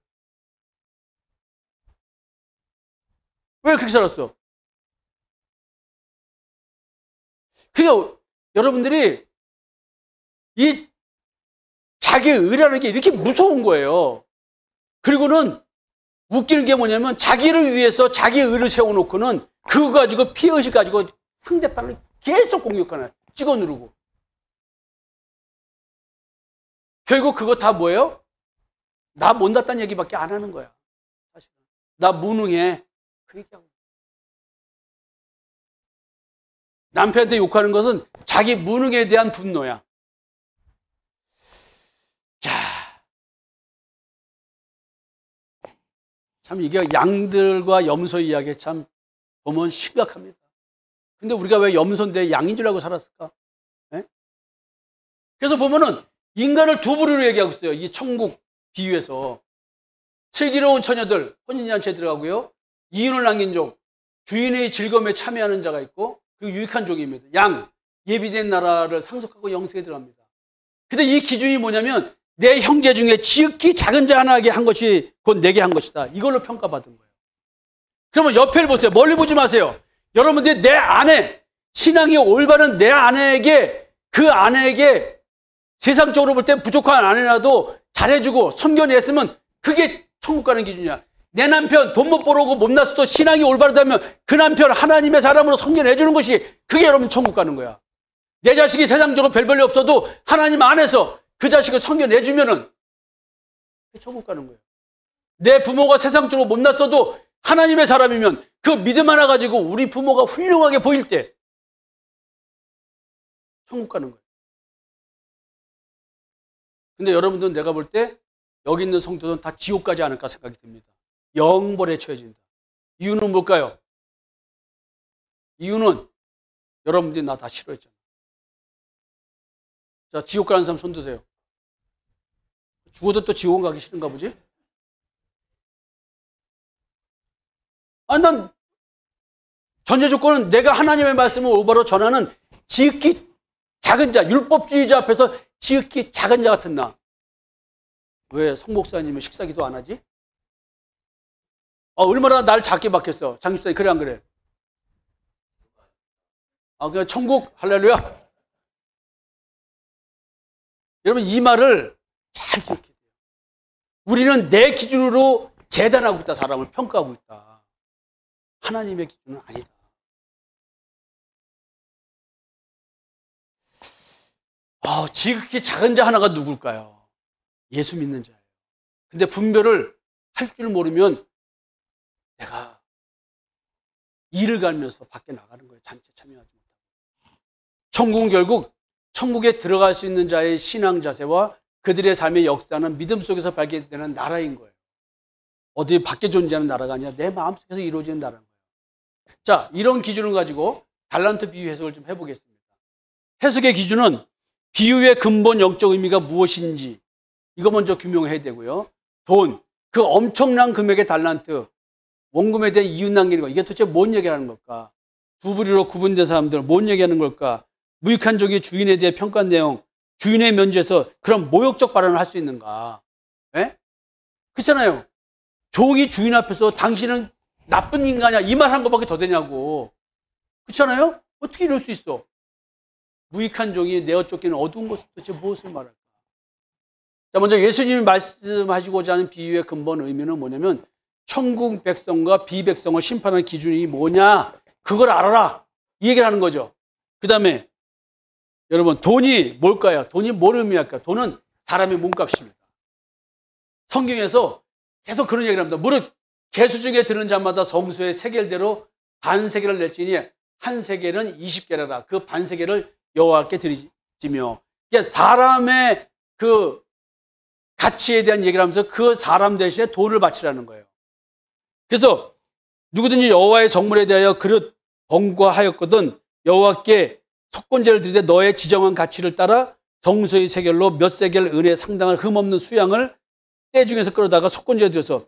왜 그렇게 살았어? 그러니까 여러분들이 이 자기 의라는 게 이렇게 무서운 거예요. 그리고는 웃기는 게 뭐냐면 자기를 위해서 자기 의를 세워놓고는 그거 가지고 피해의식 가지고 상대방을 계속 공격하는, 찍어 누르고. 결국 그거 다 뭐예요? 나 못났다는 얘기밖에 안 하는 거야. 사실 나 무능해. 그 얘기하고. 남편한테 욕하는 것은 자기 무능에 대한 분노야. 자, 참 이게 양들과 염소 이야기 참 보면 심각합니다. 근데 우리가 왜 염소인데 양인 줄 알고 살았을까? 네? 그래서 보면은 인간을 두 부류로 얘기하고 있어요. 이 천국 비유에서. 슬기로운 처녀들, 혼인잔치에 들어가고요. 이윤을 남긴 종, 주인의 즐거움에 참여하는 자가 있고, 그리고 유익한 종입니다. 양, 예비된 나라를 상속하고 영생에 들어갑니다. 근데 이 기준이 뭐냐면 내 형제 중에 지극히 작은 자 하나에게 한 것이 곧 내게 한 것이다. 이걸로 평가받은 거예요. 그러면 옆에를 보세요. 멀리 보지 마세요. 여러분들이 내 아내, 신앙이 올바른 내 아내에게, 그 아내에게 세상적으로 볼 때 부족한 아내라도 잘해주고 섬겨냈으면 그게 천국 가는 기준이야. 내 남편 돈 못 벌어오고 못났어도 신앙이 올바르다면 그 남편 하나님의 사람으로 섬겨내주는 것이 그게 여러분 천국 가는 거야. 내 자식이 세상적으로 별 볼일 없어도 하나님 안에서 그 자식을 섬겨내주면은 천국 가는 거예요. 내 부모가 세상적으로 못났어도 하나님의 사람이면 그 믿음 하나 가지고 우리 부모가 훌륭하게 보일 때 천국 가는 거예요. 근데 여러분들은 내가 볼 때 여기 있는 성도들은 다 지옥 가지 않을까 생각이 듭니다. 영벌에 처해진다. 이유는 뭘까요? 이유는 여러분들이 나 다 싫어했잖아요. 자, 지옥 가는 사람 손 드세요. 죽어도 또 지옥 가기 싫은가 보지? 아니, 난 전제 조건은 내가 하나님의 말씀을 올바로 전하는 지극히 작은 자, 율법주의자 앞에서 지극히 작은 자 같은 나. 왜 성목사님은 식사기도 안 하지? 얼마나 날 작게 받겠어. 장집사님, 그래 안 그래? 그냥 천국 할렐루야. 여러분 이 말을 잘 기억해야 돼요. 우리는 내 기준으로 재단하고 있다. 사람을 평가하고 있다. 하나님의 기준은 아니다. 지극히 작은 자 하나가 누굴까요? 예수 믿는 자예요. 근데 분별을 할 줄 모르면 내가 일을 가면서 밖에 나가는 거예요. 잔치에 참여하지 못하고. 천국은 결국 천국에 들어갈 수 있는 자의 신앙 자세와 그들의 삶의 역사는 믿음 속에서 발견되는 나라인 거예요. 어디 밖에 존재하는 나라가 아니라 내 마음속에서 이루어지는 나라인 거예요. 자, 이런 기준을 가지고 달란트 비유 해석을 좀 해보겠습니다. 해석의 기준은 비유의 근본 영적 의미가 무엇인지 이거 먼저 규명해야 되고요. 돈, 그 엄청난 금액의 달란트, 원금에 대한 이윤 남기는 거, 이게 도대체 뭔 얘기하는 걸까? 두 부류로 구분된 사람들 뭔 얘기하는 걸까? 무익한 종이 주인에 대해 평가한 내용, 주인의 면제에서 그런 모욕적 발언을 할 수 있는가? 예? 그렇잖아요. 종이 주인 앞에서 당신은 나쁜 인간이야 이 말 한 것밖에 더 되냐고. 그렇잖아요? 어떻게 이럴 수 있어? 무익한 종이 내어 쫓기는 어두운 것을 도대체 무엇을 말할까? 자, 먼저 예수님이 말씀하시고자 하는 비유의 근본 의미는 뭐냐면 천국 백성과 비백성을 심판하는 기준이 뭐냐? 그걸 알아라. 이 얘기를 하는 거죠. 그 다음에 여러분 돈이 뭘까요? 돈이 뭘 의미할까요? 돈은 사람의 몸값입니다. 성경에서 계속 그런 얘기를 합니다. 무릇 계수 중에 드는 자마다 성소의 세겔대로 반 세겔을 낼지니 한 세겔은 20개라라. 그 반 세겔을 여호와께 드리지며. 그러니까 사람의 그 가치에 대한 얘기를 하면서 그 사람 대신에 돈을 바치라는 거예요. 그래서 누구든지 여호와의 성물에 대하여 그릇 번과하였거든 여호와께 속건제를 드리되 너의 지정한 가치를 따라 성소의 세겔로 몇 세겔 은에 상당한 흠없는 수양을 때 중에서 끌어다가 속건제를 드려서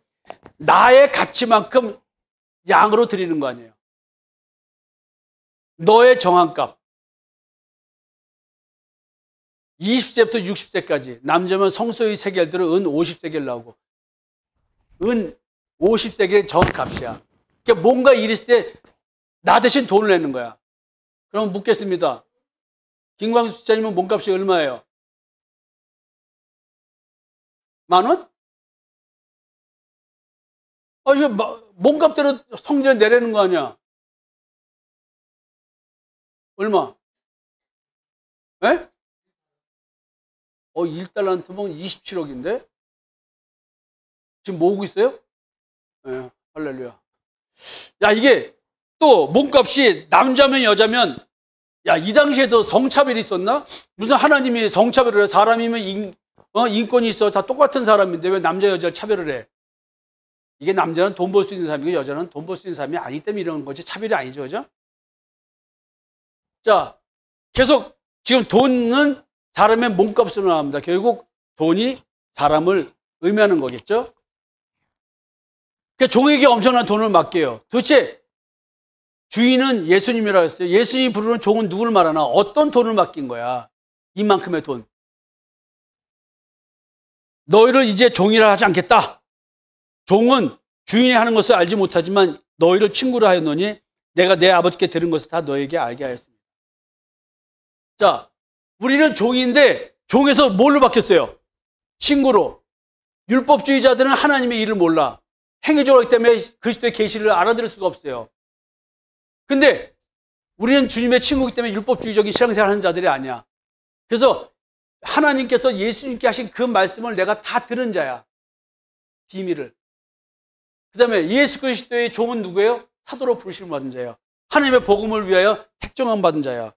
나의 가치만큼 양으로 드리는 거 아니에요. 너의 정한 값. 20세부터 60세까지 남자면 성소의 세겔들은 은 50세겔 나오고 은 50세겔의 정값이야. 그러니까 뭔가 일 있을 때 나 대신 돈을 내는 거야. 그럼 묻겠습니다. 김광수 집사님은 몸값이 얼마예요? 10,000원? 이거 몸값대로 성전 내라는 거 아니야? 얼마? 에? 1달러한테면 27억인데? 지금 모으고 있어요? 예, 할렐루야. 야, 이게 또 몸값이 남자면 여자면, 야, 이 당시에도 성차별이 있었나? 무슨 하나님이 성차별을 해? 사람이면 인권이 있어. 다 똑같은 사람인데 왜 남자, 여자를 차별을 해? 이게 남자는 돈 벌 수 있는 사람이고 여자는 돈 벌 수 있는 사람이 아니기 때문에 이런 거지 차별이 아니죠. 그죠? 자, 계속 지금 돈은 사람의 몸값으로 나옵니다. 결국 돈이 사람을 의미하는 거겠죠? 그러니까 종에게 엄청난 돈을 맡겨요. 도대체 주인은 예수님이라고 했어요. 예수님이 부르는 종은 누구를 말하나? 어떤 돈을 맡긴 거야? 이만큼의 돈. 너희를 이제 종이라 하지 않겠다. 종은 주인이 하는 것을 알지 못하지만 너희를 친구라 하였노니 내가 내 아버지께 들은 것을 다 너에게 알게 하였습니다. 자, 우리는 종인데 종에서 뭘로 바뀌었어요? 친구로. 율법주의자들은 하나님의 일을 몰라. 행위적으로 하기 때문에 그리스도의 계시를 알아들을 수가 없어요. 근데 우리는 주님의 친구이기 때문에 율법주의적인 신앙생활 하는 자들이 아니야. 그래서 하나님께서 예수님께 하신 그 말씀을 내가 다 들은 자야. 비밀을. 그 다음에 예수 그리스도의 종은 누구예요? 사도로 부르심을 받은 자예요. 하나님의 복음을 위하여 택정함 받은 자야.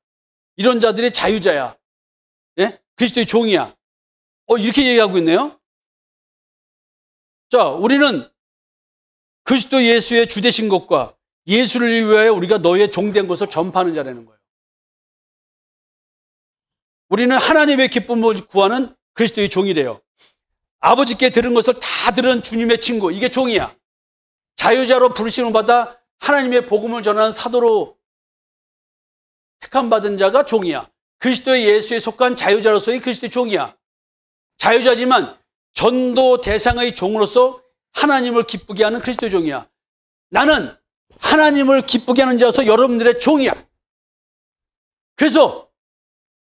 이런 자들의 자유자야. 예? 그리스도의 종이야. 이렇게 얘기하고 있네요. 자, 우리는 그리스도 예수의 주되신 것과 예수를 위하여 우리가 너희의 종된 것을 전파하는 자라는 거예요. 우리는 하나님의 기쁨을 구하는 그리스도의 종이래요. 아버지께 들은 것을 다 들은 주님의 친구, 이게 종이야. 자유자로 부르심을 받아 하나님의 복음을 전하는 사도로 택함 받은 자가 종이야. 그리스도의 예수에 속한 자유자로서의 그리스도의 종이야. 자유자지만 전도 대상의 종으로서 하나님을 기쁘게 하는 그리스도의 종이야. 나는 하나님을 기쁘게 하는 자로서 여러분들의 종이야. 그래서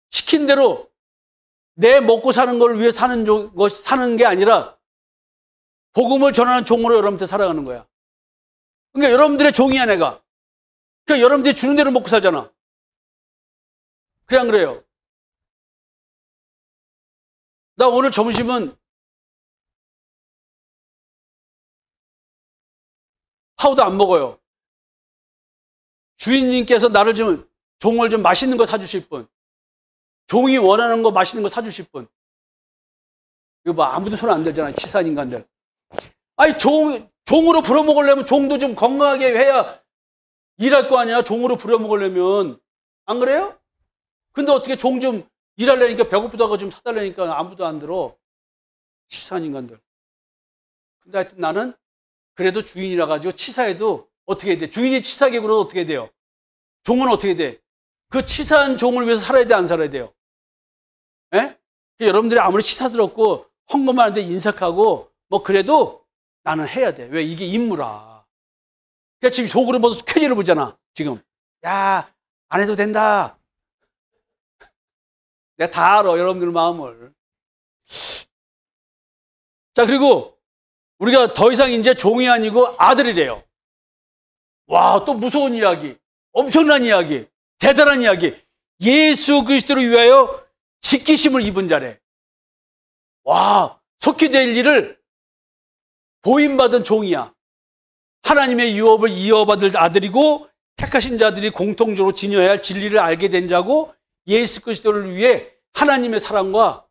시킨 대로 내 먹고 사는 걸 위해 사는 게 아니라 복음을 전하는 종으로 여러분한테 살아가는 거야. 그러니까 여러분들의 종이야, 내가. 그러니까 여러분들이 주는 대로 먹고 살잖아. 그래, 안 그래요? 나 오늘 점심은 하우도 안 먹어요. 주인님께서 나를 종을 좀 맛있는 거 사주실 분. 종이 원하는 거 맛있는 거 사주실 분. 이거 뭐 아무도 손 안 대잖아, 치사한 인간들. 아니, 종으로 부려먹으려면 종도 좀 건강하게 해야 일할 거 아니야, 종으로 부려먹으려면. 안 그래요? 근데 어떻게 종 좀 일하려니까 배고프다고 좀 사달라니까 아무도 안 들어. 치사한 인간들. 근데 하여튼 나는 그래도 주인이라 가지고 치사해도 어떻게 해야 돼? 주인이 치사하게 굴어도 어떻게 해야 돼요? 종은 어떻게 돼? 그 치사한 종을 위해서 살아야 돼, 안 살아야 돼요? 예? 여러분들이 아무리 치사스럽고 헝금하는데 인색하고 뭐 그래도 나는 해야 돼. 왜? 이게 임무라. 그러니까 지금 속으로 벌써 쾌지를 보잖아, 지금. 야, 안 해도 된다. 내가 다 알아, 여러분들 마음을. 자, 그리고 우리가 더 이상 이제 종이 아니고 아들이래요. 와, 또 무서운 이야기. 엄청난 이야기. 대단한 이야기. 예수 그리스도를 위하여 지키심을 입은 자래. 와, 속히 될 일을 보임받은 종이야. 하나님의 유업을 이어받을 아들이고 택하신 자들이 공통적으로 지녀야 할 진리를 알게 된 자고 예수 그리스도를 위해 하나님의 사랑과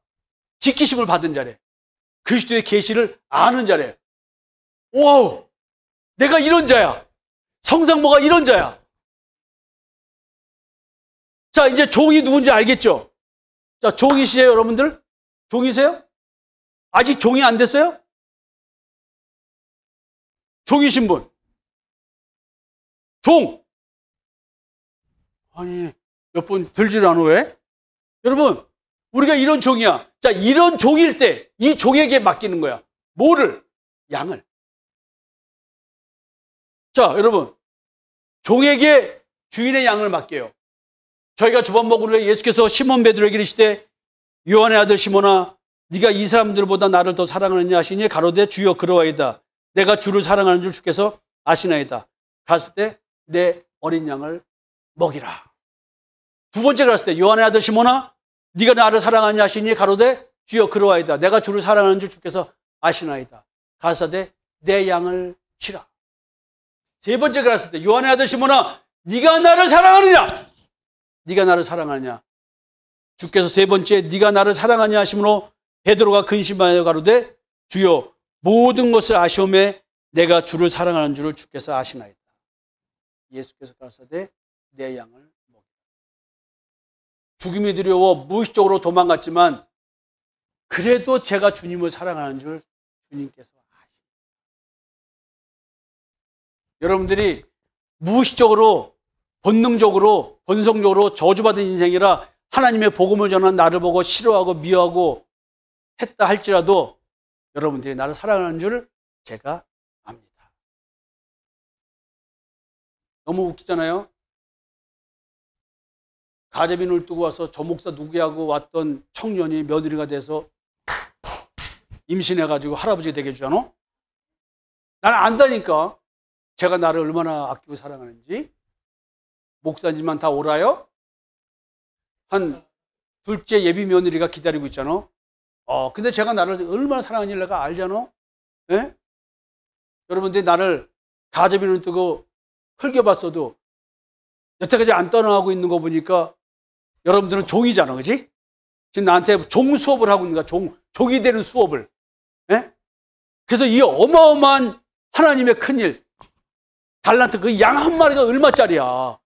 지키심을 받은 자래. 그리스도의 계시를 아는 자래. 오, 내가 이런 자야. 성상모가 이런 자야. 자, 이제 종이 누군지 알겠죠? 자, 종이시에요, 여러분들? 종이세요? 아직 종이 안 됐어요? 종이신 분. 종. 아니, 몇 분 들지를 않아, 왜? 여러분, 우리가 이런 종이야. 자, 이런 종일 때 이 종에게 맡기는 거야. 뭐를? 양을. 자, 여러분. 종에게 주인의 양을 맡겨요. 저희가 조밥 먹으러 예수께서 시몬 베드로에게 이르시되 요한의 아들 시몬아 네가 이 사람들보다 나를 더 사랑하느냐 하시니 가로되 주여 그러하이다. 내가 주를 사랑하는 줄 주께서 아시나이다. 갔을 때 내 어린 양을 먹이라. 두 번째 갔을 때 요한의 아들 시몬아 네가 나를 사랑하느냐 하시니 가로되 주여 그러하이다. 내가 주를 사랑하는 줄 주께서 아시나이다. 가로되 내 양을 치라. 세 번째 갔을 때 요한의 아들 시몬아 네가 나를 사랑하느냐? 네가 나를 사랑하느냐? 주께서 세 번째 네가 나를 사랑하냐 하심으로 베드로가 근심하여 가로되 주여 모든 것을 아시오매 내가 주를 사랑하는 줄을 주께서 아시나이다. 예수께서 가라사대 내 양을 먹이라. 죽임이 두려워 무의식적으로 도망갔지만 그래도 제가 주님을 사랑하는 줄 주님께서 아십니다. 여러분들이 무의식적으로 본능적으로 본성적으로 저주받은 인생이라 하나님의 복음을 전한 나를 보고 싫어하고 미워하고 했다 할지라도 여러분들이 나를 사랑하는 줄 제가 압니다. 너무 웃기잖아요. 가재빈을 두고 와서 저 목사 누구하고 왔던 청년이 며느리가 돼서 임신해가지고 할아버지가 되게 해주잖아. 나는 안다니까. 제가 나를 얼마나 아끼고 사랑하는지. 목사님만 다 오라요? 한 둘째 예비 며느리가 기다리고 있잖아. 근데 제가 나를 얼마나 사랑하는지 내가 알잖아. 예? 여러분들이 나를 가재빈을 두고 흘겨봤어도 여태까지 안 떠나가고 있는 거 보니까 여러분들은 종이잖아, 그지? 지금 나한테 종 수업을 하고 있는 거야. 종이 되는 수업을. 예? 그래서 이 어마어마한 하나님의 큰일, 달란트 그 양 한 마리가 얼마짜리야?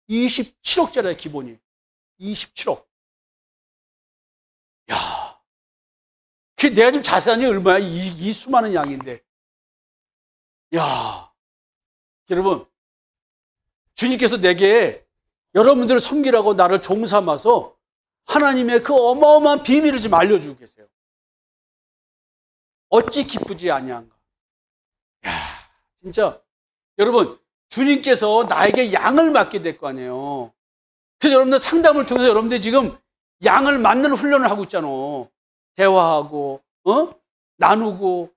27억짜리야 기본이. 27억. 야, 그 내가 지금 자산이 얼마야? 이 수많은 양인데. 야, 여러분, 주님께서 내게 여러분들을 섬기라고 나를 종삼아서 하나님의 그 어마어마한 비밀을 지금 알려주고 계세요. 어찌 기쁘지 아니한가? 야, 진짜 여러분, 주님께서 나에게 양을 맡게 될 거 아니에요. 그래서 여러분들 상담을 통해서 여러분들 지금 양을 맡는 훈련을 하고 있잖아. 대화하고, 나누고.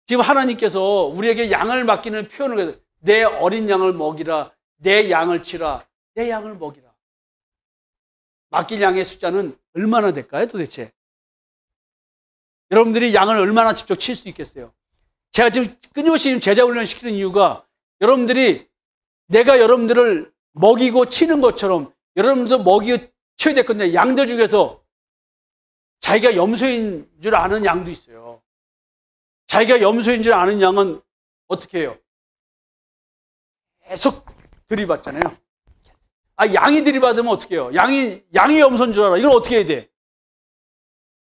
지금 하나님께서 우리에게 양을 맡기는 표현을 해서 내 어린 양을 먹이라, 내 양을 치라, 내 양을 먹이라. 맡길 양의 숫자는 얼마나 될까요, 도대체? 여러분들이 양을 얼마나 직접 칠 수 있겠어요? 제가 지금 끊임없이 제자 훈련을 시키는 이유가 여러분들이 내가 여러분들을 먹이고 치는 것처럼 여러분들도 먹이고 쳐야 될 건데 양들 중에서 자기가 염소인 줄 아는 양도 있어요. 자기가 염소인 줄 아는 양은 어떻게 해요? 계속 들이받잖아요. 양이 들이받으면 어떻게 해요? 양이 염소인 줄 알아. 이건 어떻게 해야 돼?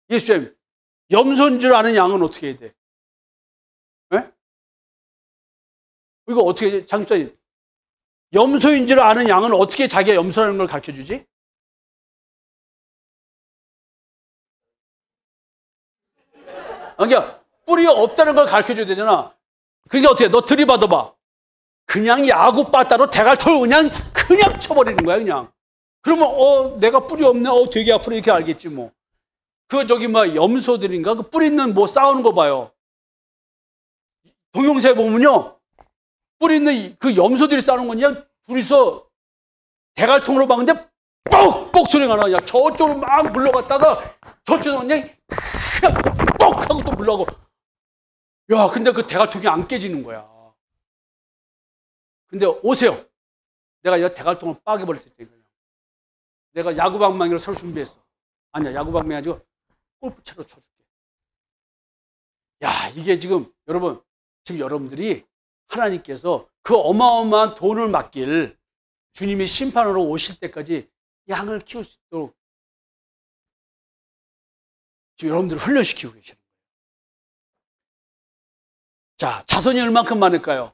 예수님, 염소인 줄 아는 양은 어떻게 해야 돼? 네? 이거 어떻게 해야 돼? 장집사님, 염소인 줄 아는 양은 어떻게 자기가 염소라는 걸 가르쳐 주지? 그러니까 뿔이 없다는 걸 가르쳐 줘야 되잖아. 그러니까 어떻게 해? 너 들이받아봐. 그냥 야구 빠따로 대갈털 그냥 쳐버리는 거야, 그냥. 그러면 내가 뿔이 없네. 되게 아프네. 이렇게 알겠지 뭐. 염소들인가? 그 뿔 있는 싸우는 거 봐요. 동영상에 보면요. 뿔 있는 그 염소들이 싸우는 건 그냥 둘이서 대갈통으로 막는데 뻑뻑 소리가 나. 그냥 저쪽으로 막 물러갔다가 저쪽으로 그냥 뻑 하고 또 물러가고. 야, 근데 그 대갈통이 안 깨지는 거야. 근데 오세요. 내가 이 대갈통을 빠개버릴 테니까. 내가 야구방망이를 새로 준비했어. 아니야, 야구방망이 아니고 골프채로 쳐줄게. 야, 이게 지금 여러분, 지금 여러분들이 하나님께서 그 어마어마한 돈을 맡길 주님이 심판으로 오실 때까지 양을 키울 수 있도록 지금 여러분들을 훈련시키고 계시는 거예요. 자, 자손이 얼만큼 많을까요?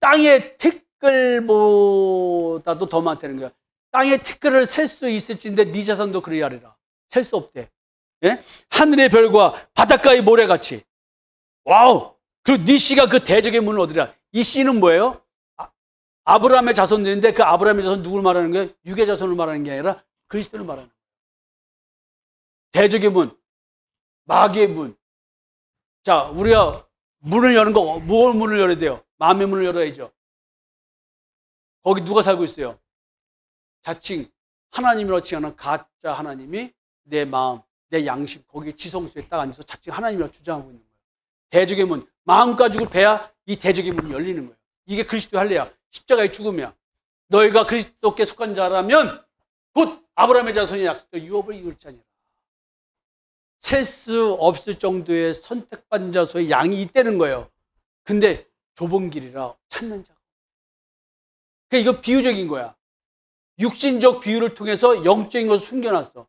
땅의 티끌보다도 더 많다는 거야. 땅의 티끌을 셀 수 있을진데 네 자손도 그리하리라. 셀 수 없대. 예? 하늘의 별과 바닷가의 모래같이. 와우. 그리고 네 씨가 그 대적의 문을 얻으리라. 이 씨는 뭐예요? 아브라함의 자손들인데 그 아브라함의 자손 누굴 말하는 거예요? 육의 자손을 말하는 게 아니라 그리스도를 말하는 거예요. 대적의 문, 마귀의 문. 자, 우리가 문을 여는 거, 무엇 문을 열어야 돼요? 마음의 문을 열어야죠. 거기 누가 살고 있어요? 자칭 하나님이라고 칭하는 가짜 하나님이 내 마음, 내 양심, 거기 지성소에 딱 앉아서 자칭 하나님이라고 주장하고 있는 거예요. 대적의 문, 마음 가지고 배야 이 대적의 문이 열리는 거예요. 이게 그리스도의 할례야. 십자가의 죽음이야. 너희가 그리스도께 속한 자라면 곧 아브라함의 자손이 약속된 유업을 이룰 자니라. 셀 수 없을 정도의 선택받은 자소의 양이 있다는 거예요. 근데 좁은 길이라 찾는 자가. 그러니까 이거 비유적인 거야. 육신적 비유를 통해서 영적인 것을 숨겨놨어.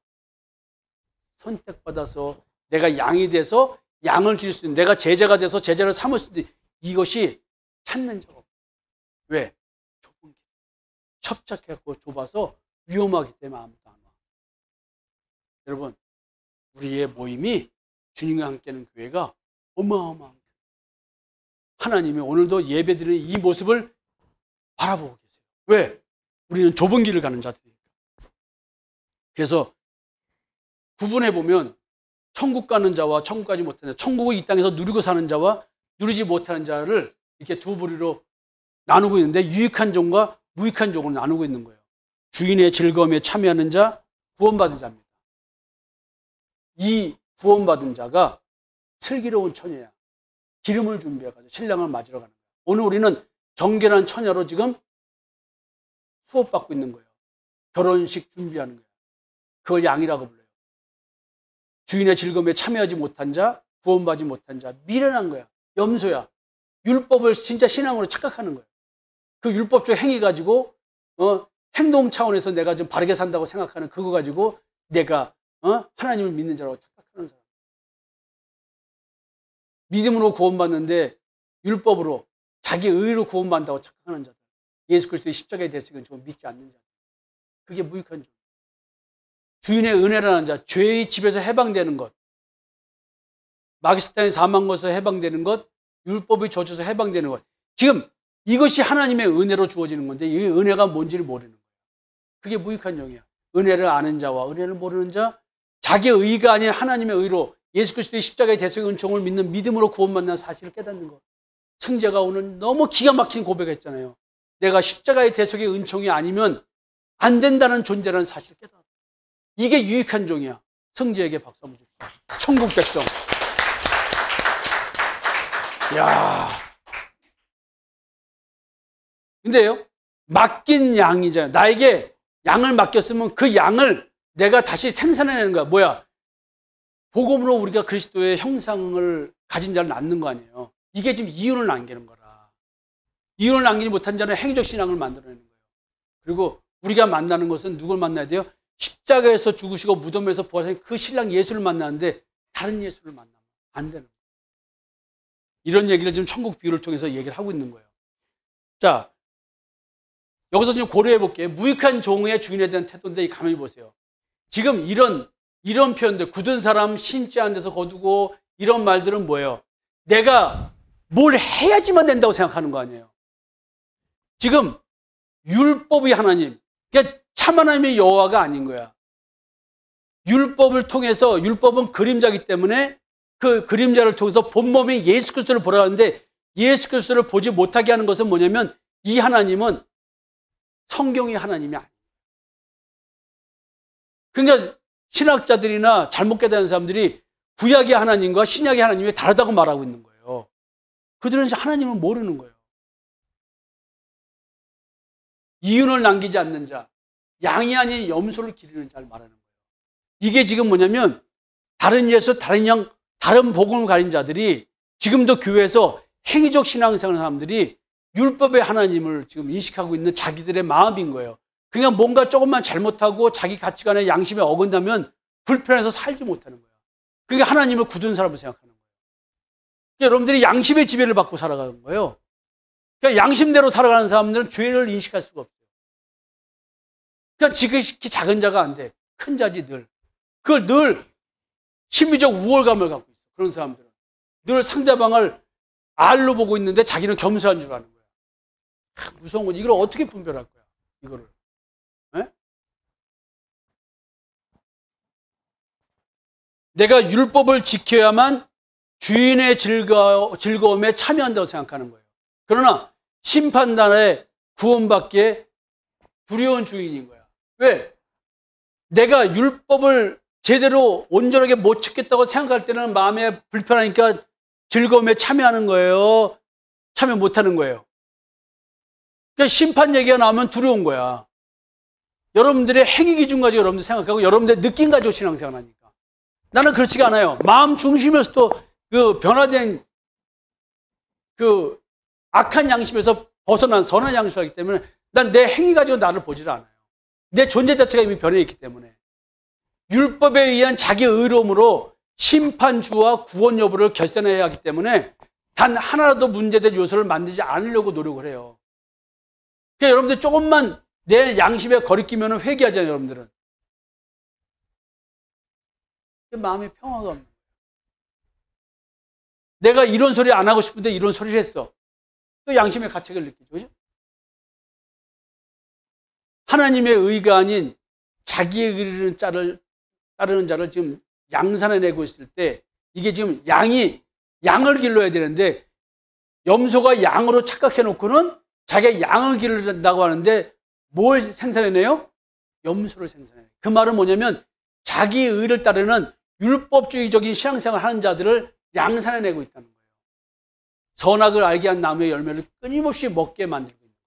선택받아서 내가 양이 돼서 양을 기를 수 있는, 내가 제자가 돼서 제자를 삼을 수 있는, 이것이 찾는 자가 없어. 왜? 좁은 길. 협착해갖고 좁아서 위험하기 때문에 아무도 안 와. 여러분, 우리의 모임이 주님과 함께하는 교회가 어마어마한 교회. 하나님이 오늘도 예배드리는 이 모습을 바라보고 계세요. 왜? 우리는 좁은 길을 가는 자들이니까. 그래서 구분해 보면 천국 가는 자와 천국 가지 못하는 자, 천국을 이 땅에서 누리고 사는 자와 누리지 못하는 자를 이렇게 두 부류로 나누고 있는데, 유익한 종과 무익한 종으로 나누고 있는 거예요. 주인의 즐거움에 참여하는 자, 구원받은 자입니다. 이 구원받은 자가 슬기로운 처녀야. 기름을 준비해가지고 신랑을 맞으러 가는 거예요. 오늘 우리는 정결한 처녀로 지금 수업받고 있는 거예요. 결혼식 준비하는 거예요. 그걸 양이라고 불러요. 주인의 즐거움에 참여하지 못한 자, 구원받지 못한 자, 미련한 거야. 염소야. 율법을 진짜 신앙으로 착각하는 거예요. 그 율법적 행위 가지고 행동 차원에서 내가 좀 바르게 산다고 생각하는 그거 가지고 내가 하나님을 믿는 자라고 착각하는 사람. 믿음으로 구원받는데 율법으로 자기 의로 구원받는다고 착각하는 자들. 예수 그리스도의 십자가에 대해서 좀 믿지 않는 자들. 그게 무익한 종. 주인의 은혜라는 자, 죄의 집에서 해방되는 것, 마귀사탄의 사망 것에서 해방되는 것, 율법의 저주에서 해방되는 것. 지금 이것이 하나님의 은혜로 주어지는 건데 이 은혜가 뭔지를 모르는 거예요. 그게 무익한 종이야. 은혜를 아는 자와 은혜를 모르는 자, 자기의 의가 아닌 하나님의 의로 예수 그리스도의 십자가의 대속의 은총을 믿는 믿음으로 구원받는 사실을 깨닫는 것. 승자가 오늘 너무 기가 막힌 고백했잖아요. 내가 십자가의 대속의 은총이 아니면 안 된다는 존재라는 사실을 깨닫았다. 이게 유익한 종이야. 승자에게 박수 한번 줍시다. 천국 백성. 이야. 근데요, 맡긴 양이잖아요. 나에게 양을 맡겼으면 그 양을 내가 다시 생산해내는 거야. 뭐야? 복음으로 우리가 그리스도의 형상을 가진 자를 낳는 거 아니에요. 이게 지금 이윤을 남기는 거라. 이윤을 남기지 못한 자는 행위적 신앙을 만들어내는 거예요. 그리고 우리가 만나는 것은 누굴 만나야 돼요? 십자가에서 죽으시고 무덤에서 부활하신 그 신랑 예수를 만나는데 다른 예수를 만나면 안 되는 거예요. 이런 얘기를 지금 천국 비유를 통해서 얘기를 하고 있는 거예요. 자, 여기서 지금 고려해 볼게요. 무익한 종의 주인에 대한 태도인데 이 가만히 보세요. 지금 이런 표현들, 굳은 사람 신지 않은 데서 거두고 이런 말들은 뭐예요? 내가 뭘 해야지만 된다고 생각하는 거 아니에요. 지금 율법이 하나님, 그러니까 참 하나님의 여호와가 아닌 거야. 율법을 통해서, 율법은 그림자이기 때문에 그 그림자를 통해서 본 몸인 예수 그리스도를 보라 하는데, 예수 그리스도를 보지 못하게 하는 것은 뭐냐면 이 하나님은 성경의 하나님이 아니에요. 그러니까 신학자들이나 잘못 깨닫는 사람들이 구약의 하나님과 신약의 하나님이 다르다고 말하고 있는 거예요. 그들은 이제 하나님을 모르는 거예요. 이윤을 남기지 않는 자, 양이 아닌 염소를 기르는 자를 말하는 거예요. 이게 지금 뭐냐면 다른 예수, 다른 양, 다른 복음을 가진 자들이 지금도 교회에서 행위적 신앙생활하는 사람들이 율법의 하나님을 지금 인식하고 있는 자기들의 마음인 거예요. 그냥 뭔가 조금만 잘못하고 자기 가치관에 양심에 어긋나면 불편해서 살지 못하는 거예요. 그게 하나님을 굳은 사람을 생각하는 거예요. 그러니까 여러분들이 양심의 지배를 받고 살아가는 거예요. 그러니까 양심대로 살아가는 사람들은 죄를 인식할 수가 없어요. 그러니까 지극히 작은 자가 안 돼. 큰 자지 늘. 그걸 늘 심리적 우월감을 갖고 있어. 그런 사람들은. 늘 상대방을 알로 보고 있는데 자기는 겸손한 줄 아는 거야. 무서운 거지. 이걸 어떻게 분별할 거야? 이거를. 에? 내가 율법을 지켜야만 주인의 즐거움에 참여한다고 생각하는 거예요. 그러나 심판날에 구원받기에 두려운 주인인 거야. 왜? 내가 율법을 제대로 온전하게 못 지켰다고 생각할 때는 마음에 불편하니까 즐거움에 참여하는 거예요? 참여 못하는 거예요? 그러니까 심판 얘기가 나오면 두려운 거야. 여러분들의 행위 기준 가지고 여러분들 생각하고 여러분들의 느낌 가지고 신앙생활 하니까. 나는 그렇지가 않아요. 마음 중심에서도 그 변화된 그 악한 양심에서 벗어난 선한 양심을 하기 때문에 난 내 행위 가지고 나를 보질 않아요. 내 존재 자체가 이미 변해 있기 때문에. 율법에 의한 자기 의로움으로 심판주와 구원 여부를 결산해야 하기 때문에 단 하나라도 문제될 요소를 만들지 않으려고 노력을 해요. 그러니까 여러분들 조금만 내 양심에 거리끼면 회개하잖아요, 여러분들은. 마음의 평화가 없는 거예요. 내가 이런 소리 안 하고 싶은데 이런 소리를 했어. 또 양심의 가책을 느끼죠. 그죠? 하나님의 의가 아닌 자기의 의를 따르는 자를 지금 양산해내고 있을 때 이게 지금 양을 길러야 되는데 염소가 양으로 착각해놓고는 자기가 양을 기른다고 하는데 뭘 생산해내요? 염소를 생산해요. 그 말은 뭐냐면 자기의 의를 따르는 율법주의적인 신앙생활을 하는 자들을 양산해내고 있다는 거예요. 선악을 알게 한 나무의 열매를 끊임없이 먹게 만들고 있는 거예요.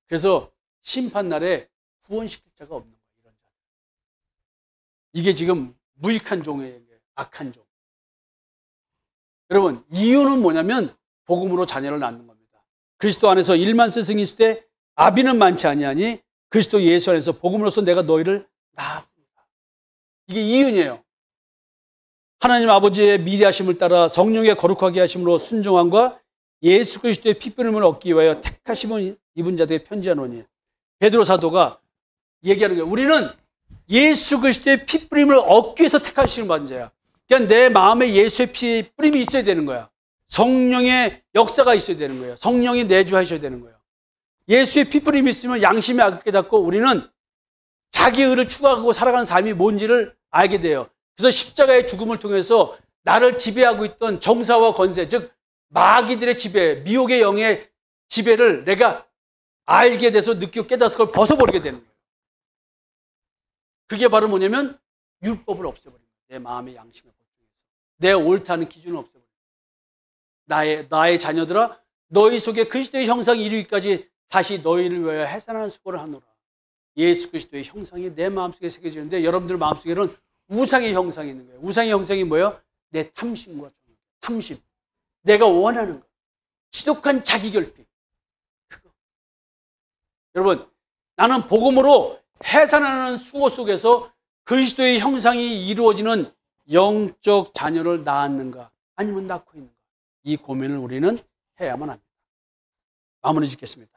그래서 심판날에 구원시킬 자가 없는 거예요. 이런 자들. 이게 지금 무익한 종의 악한 종. 여러분, 이유는 뭐냐면 복음으로 자녀를 낳는 겁니다. 그리스도 안에서 일만 스승이 있을 때 아비는 많지 아니하니 그리스도 예수 안에서 복음으로서 내가 너희를 낳았습니다. 이게 이윤이에요. 하나님 아버지의 미리하심을 따라 성령의 거룩하게 하심으로 순종함과 예수 그리스도의 피뿌림을 얻기 위하여 택하심을 입은 자들에게 편지하노니. 베드로 사도가 얘기하는 거예요. 우리는 예수 그리스도의 피뿌림을 얻기 위해서 택하심을 받은 자야. 그러니까 내 마음에 예수의 피뿌림이 있어야 되는 거야. 성령의 역사가 있어야 되는 거예요. 성령이 내주하셔야 되는 거예요. 예수의 피뿌림이 있으면 양심이 알게 깨닫고 우리는 자기 의를 추구하고 살아가는 삶이 뭔지를 알게 돼요. 그래서 십자가의 죽음을 통해서 나를 지배하고 있던 정사와 권세, 즉 마귀들의 지배, 미혹의 영의 지배를 내가 알게 돼서 느끼고 깨닫아서 그걸 벗어버리게 되는 거예요. 그게 바로 뭐냐면 율법을 없애버리는 거예요. 내 마음의 양심의 법정에서. 내 옳다는 기준을 없애버리는 거예요. 나의 자녀들아, 너희 속에 그리스도의 형상이 이루기까지 다시 너희를 위하여 해산하는 수고를 하노라. 예수 그리스도의 형상이 내 마음속에 새겨지는데 여러분들 마음속에는 우상의 형상이 있는 거예요. 우상의 형상이 뭐예요? 내 탐심과 탐심. 내가 원하는 것. 지독한 자기결핍. 그거. 여러분, 나는 복음으로 해산하는 수고 속에서 그리스도의 형상이 이루어지는 영적 자녀를 낳았는가 아니면 낳고 있는가. 이 고민을 우리는 해야만 합니다. 마무리 짓겠습니다.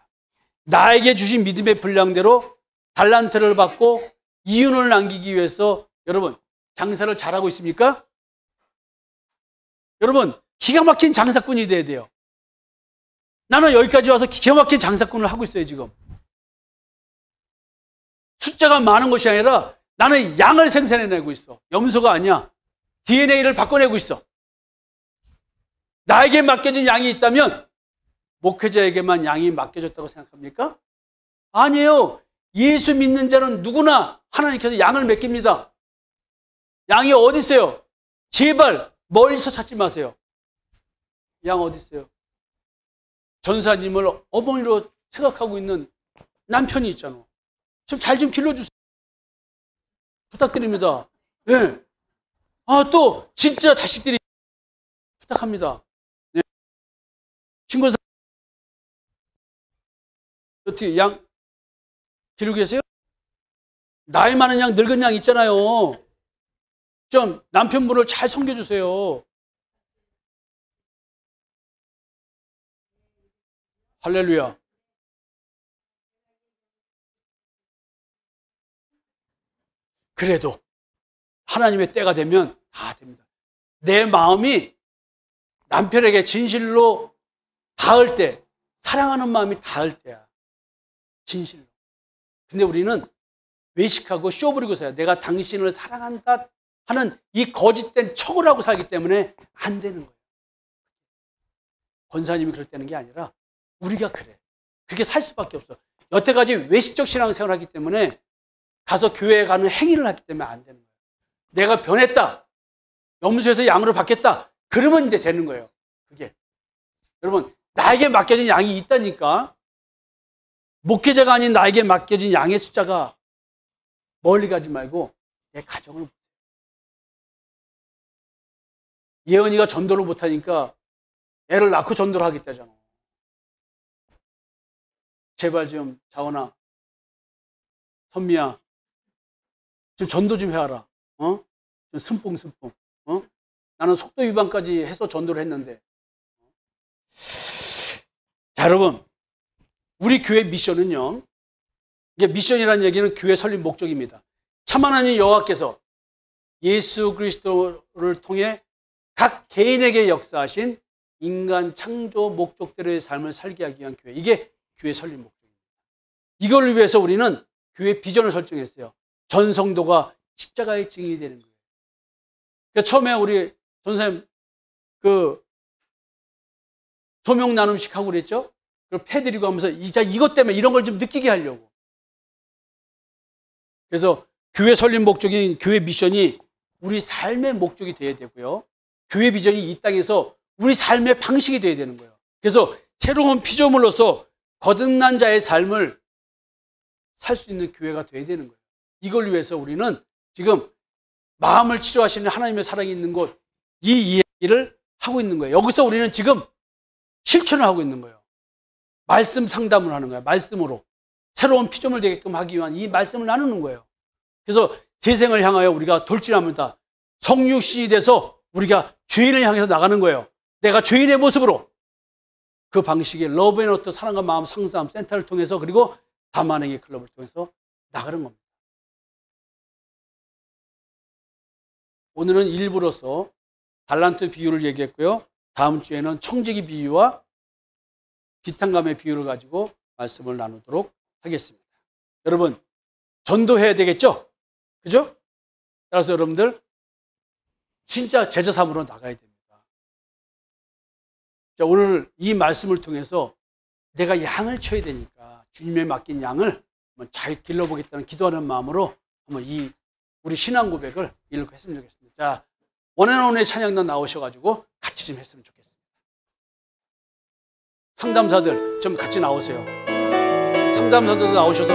나에게 주신 믿음의 분량대로 달란트를 받고 이윤을 남기기 위해서 여러분 장사를 잘하고 있습니까? 여러분 기가 막힌 장사꾼이 돼야 돼요. 나는 여기까지 와서 기가 막힌 장사꾼을 하고 있어요. 지금 숫자가 많은 것이 아니라 나는 양을 생산해내고 있어. 염소가 아니야. DNA를 바꿔내고 있어. 나에게 맡겨진 양이 있다면 목회자에게만 양이 맡겨졌다고 생각합니까? 아니에요. 예수 믿는 자는 누구나 하나님께서 양을 맡깁니다. 양이 어디 있어요? 제발 멀리서 찾지 마세요. 양 어디 있어요? 전사님을 어머니로 생각하고 있는 남편이 있잖아. 좀 잘 좀 길러주세요. 부탁드립니다. 네. 또 진짜 자식들이 부탁합니다. 네. 신고사 어떻게 양 기르고 계세요? 나이 많은 양, 늙은 양 있잖아요. 좀 남편분을 잘 섬겨주세요. 할렐루야. 그래도 하나님의 때가 되면 다 됩니다. 내 마음이 남편에게 진실로 닿을 때, 사랑하는 마음이 닿을 때야. 진실로. 근데 우리는 외식하고 쇼 부리고 살아요. 내가 당신을 사랑한다 하는 이 거짓된 척을 하고 살기 때문에 안 되는 거예요. 권사님이 그랬다는 게 아니라 우리가 그래. 그렇게 살 수밖에 없어. 여태까지 외식적 신앙생활을 하기 때문에 가서 교회에 가는 행위를 하기 때문에 안 되는 거예요. 내가 변했다. 염소에서 양으로 바뀌었다. 그러면 이제 되는 거예요. 그게. 여러분, 나에게 맡겨진 양이 있다니까. 목회자가 아닌 나에게 맡겨진 양의 숫자가 멀리 가지 말고 내 가정을 보세요. 예언이가 전도를 못하니까 애를 낳고 전도를 하겠다잖아. 제발 좀 자원아, 선미야, 좀 전도 좀 해라. 좀 승풍. 나는 속도 위반까지 해서 전도를 했는데. 자, 여러분, 우리 교회 미션은요. 이게 미션이라는 얘기는 교회 설립 목적입니다. 참 하나님 여호와께서 예수 그리스도를 통해 각 개인에게 역사하신 인간 창조 목적대로의 삶을 살게 하기 위한 교회. 이게 교회 설립 목적입니다. 이걸 위해서 우리는 교회 비전을 설정했어요. 전 성도가 십자가의 증인이 되는 거예요. 그러니까 처음에 우리 전사님 소명 나눔식 하고 그랬죠? 그리고 패 드리고 하면서 이것 때문에 이런 걸 좀 느끼게 하려고. 그래서 교회 설립 목적인 교회 미션이 우리 삶의 목적이 되어야 되고요. 교회 비전이 이 땅에서 우리 삶의 방식이 되어야 되는 거예요. 그래서 새로운 피조물로서 거듭난 자의 삶을 살 수 있는 교회가 되어야 되는 거예요. 이걸 위해서 우리는 지금 마음을 치료하시는 하나님의 사랑이 있는 곳, 이 이야기를 하고 있는 거예요. 여기서 우리는 지금 실천을 하고 있는 거예요. 말씀 상담을 하는 거예요. 말씀으로. 새로운 피조물 되게끔 하기 위한 이 말씀을 나누는 거예요. 그래서 세상을 향하여 우리가 돌진합니다. 성육신이 돼서 우리가 죄인을 향해서 나가는 거예요. 내가 죄인의 모습으로. 그 방식의 러브앤워터 사랑과 마음 상담 센터를 통해서 그리고 다만행의 클럽을 통해서 나가는 겁니다. 오늘은 일부로서 달란트 비유를 얘기했고요. 다음 주에는 청지기 비유와 비탄감의 비유를 가지고 말씀을 나누도록 하겠습니다. 여러분, 전도해야 되겠죠? 그죠? 따라서 여러분들 진짜 제자 삼으로 나가야 됩니다. 자, 오늘 이 말씀을 통해서 내가 양을 쳐야 되니까 주님에 맡긴 양을 한번 잘 길러보겠다는 기도하는 마음으로 한번 우리 신앙 고백을 이렇게 했으면 좋겠습니다. 자, 원앤온의 찬양단 나오셔가지고 같이 좀 했으면 좋겠습니다. 상담사들 좀 같이 나오세요. 상담사들도 나오셔서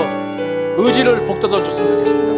의지를 복돋아 줬으면 좋겠습니다.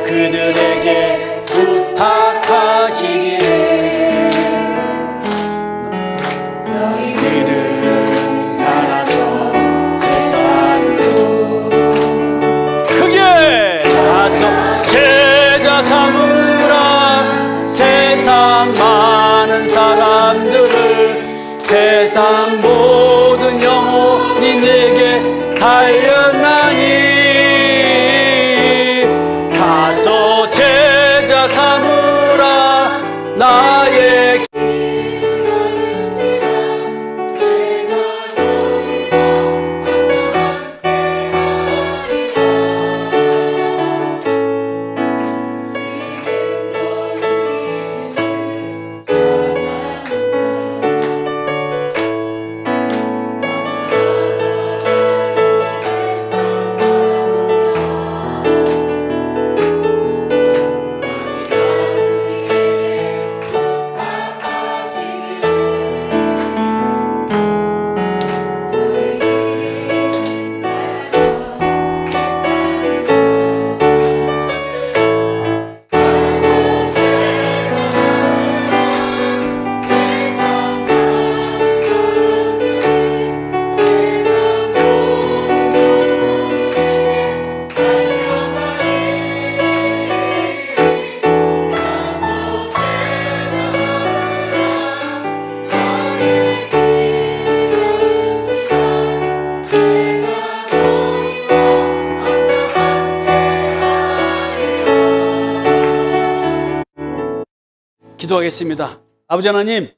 그들에게 부탁하시기를 너희들은 가라서 세상으로 크게 가서 제자 삼으라. 세상 많은 사람들을 세상 모든 영혼이 내게 달렸나니 가서 제자 삼으라. 나의 기도하겠습니다. 아버지 하나님,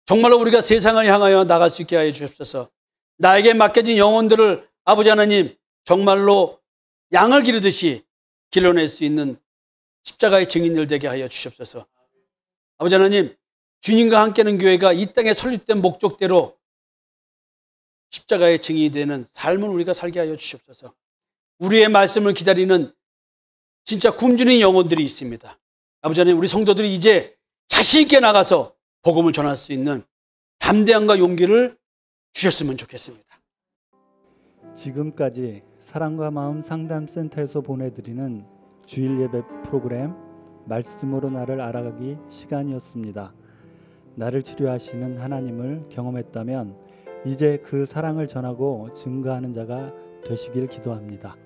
정말로 우리가 세상을 향하여 나갈 수 있게 하여 주옵소서. 나에게 맡겨진 영혼들을 아버지 하나님 정말로 양을 기르듯이 길러낼 수 있는 십자가의 증인들 되게 하여 주옵소서. 아버지 하나님, 주님과 함께하는 교회가 이 땅에 설립된 목적대로 십자가의 증인이 되는 삶을 우리가 살게 하여 주옵소서. 우리의 말씀을 기다리는 진짜 굶주린 영혼들이 있습니다. 아버지 하나님, 우리 성도들이 이제 자신 있게 나가서 복음을 전할 수 있는 담대함과 용기를 주셨으면 좋겠습니다. 지금까지 사랑과 마음 상담센터에서 보내드리는 주일 예배 프로그램 말씀으로 나를 알아가기 시간이었습니다. 나를 치료하시는 하나님을 경험했다면 이제 그 사랑을 전하고 증거하는 자가 되시길 기도합니다.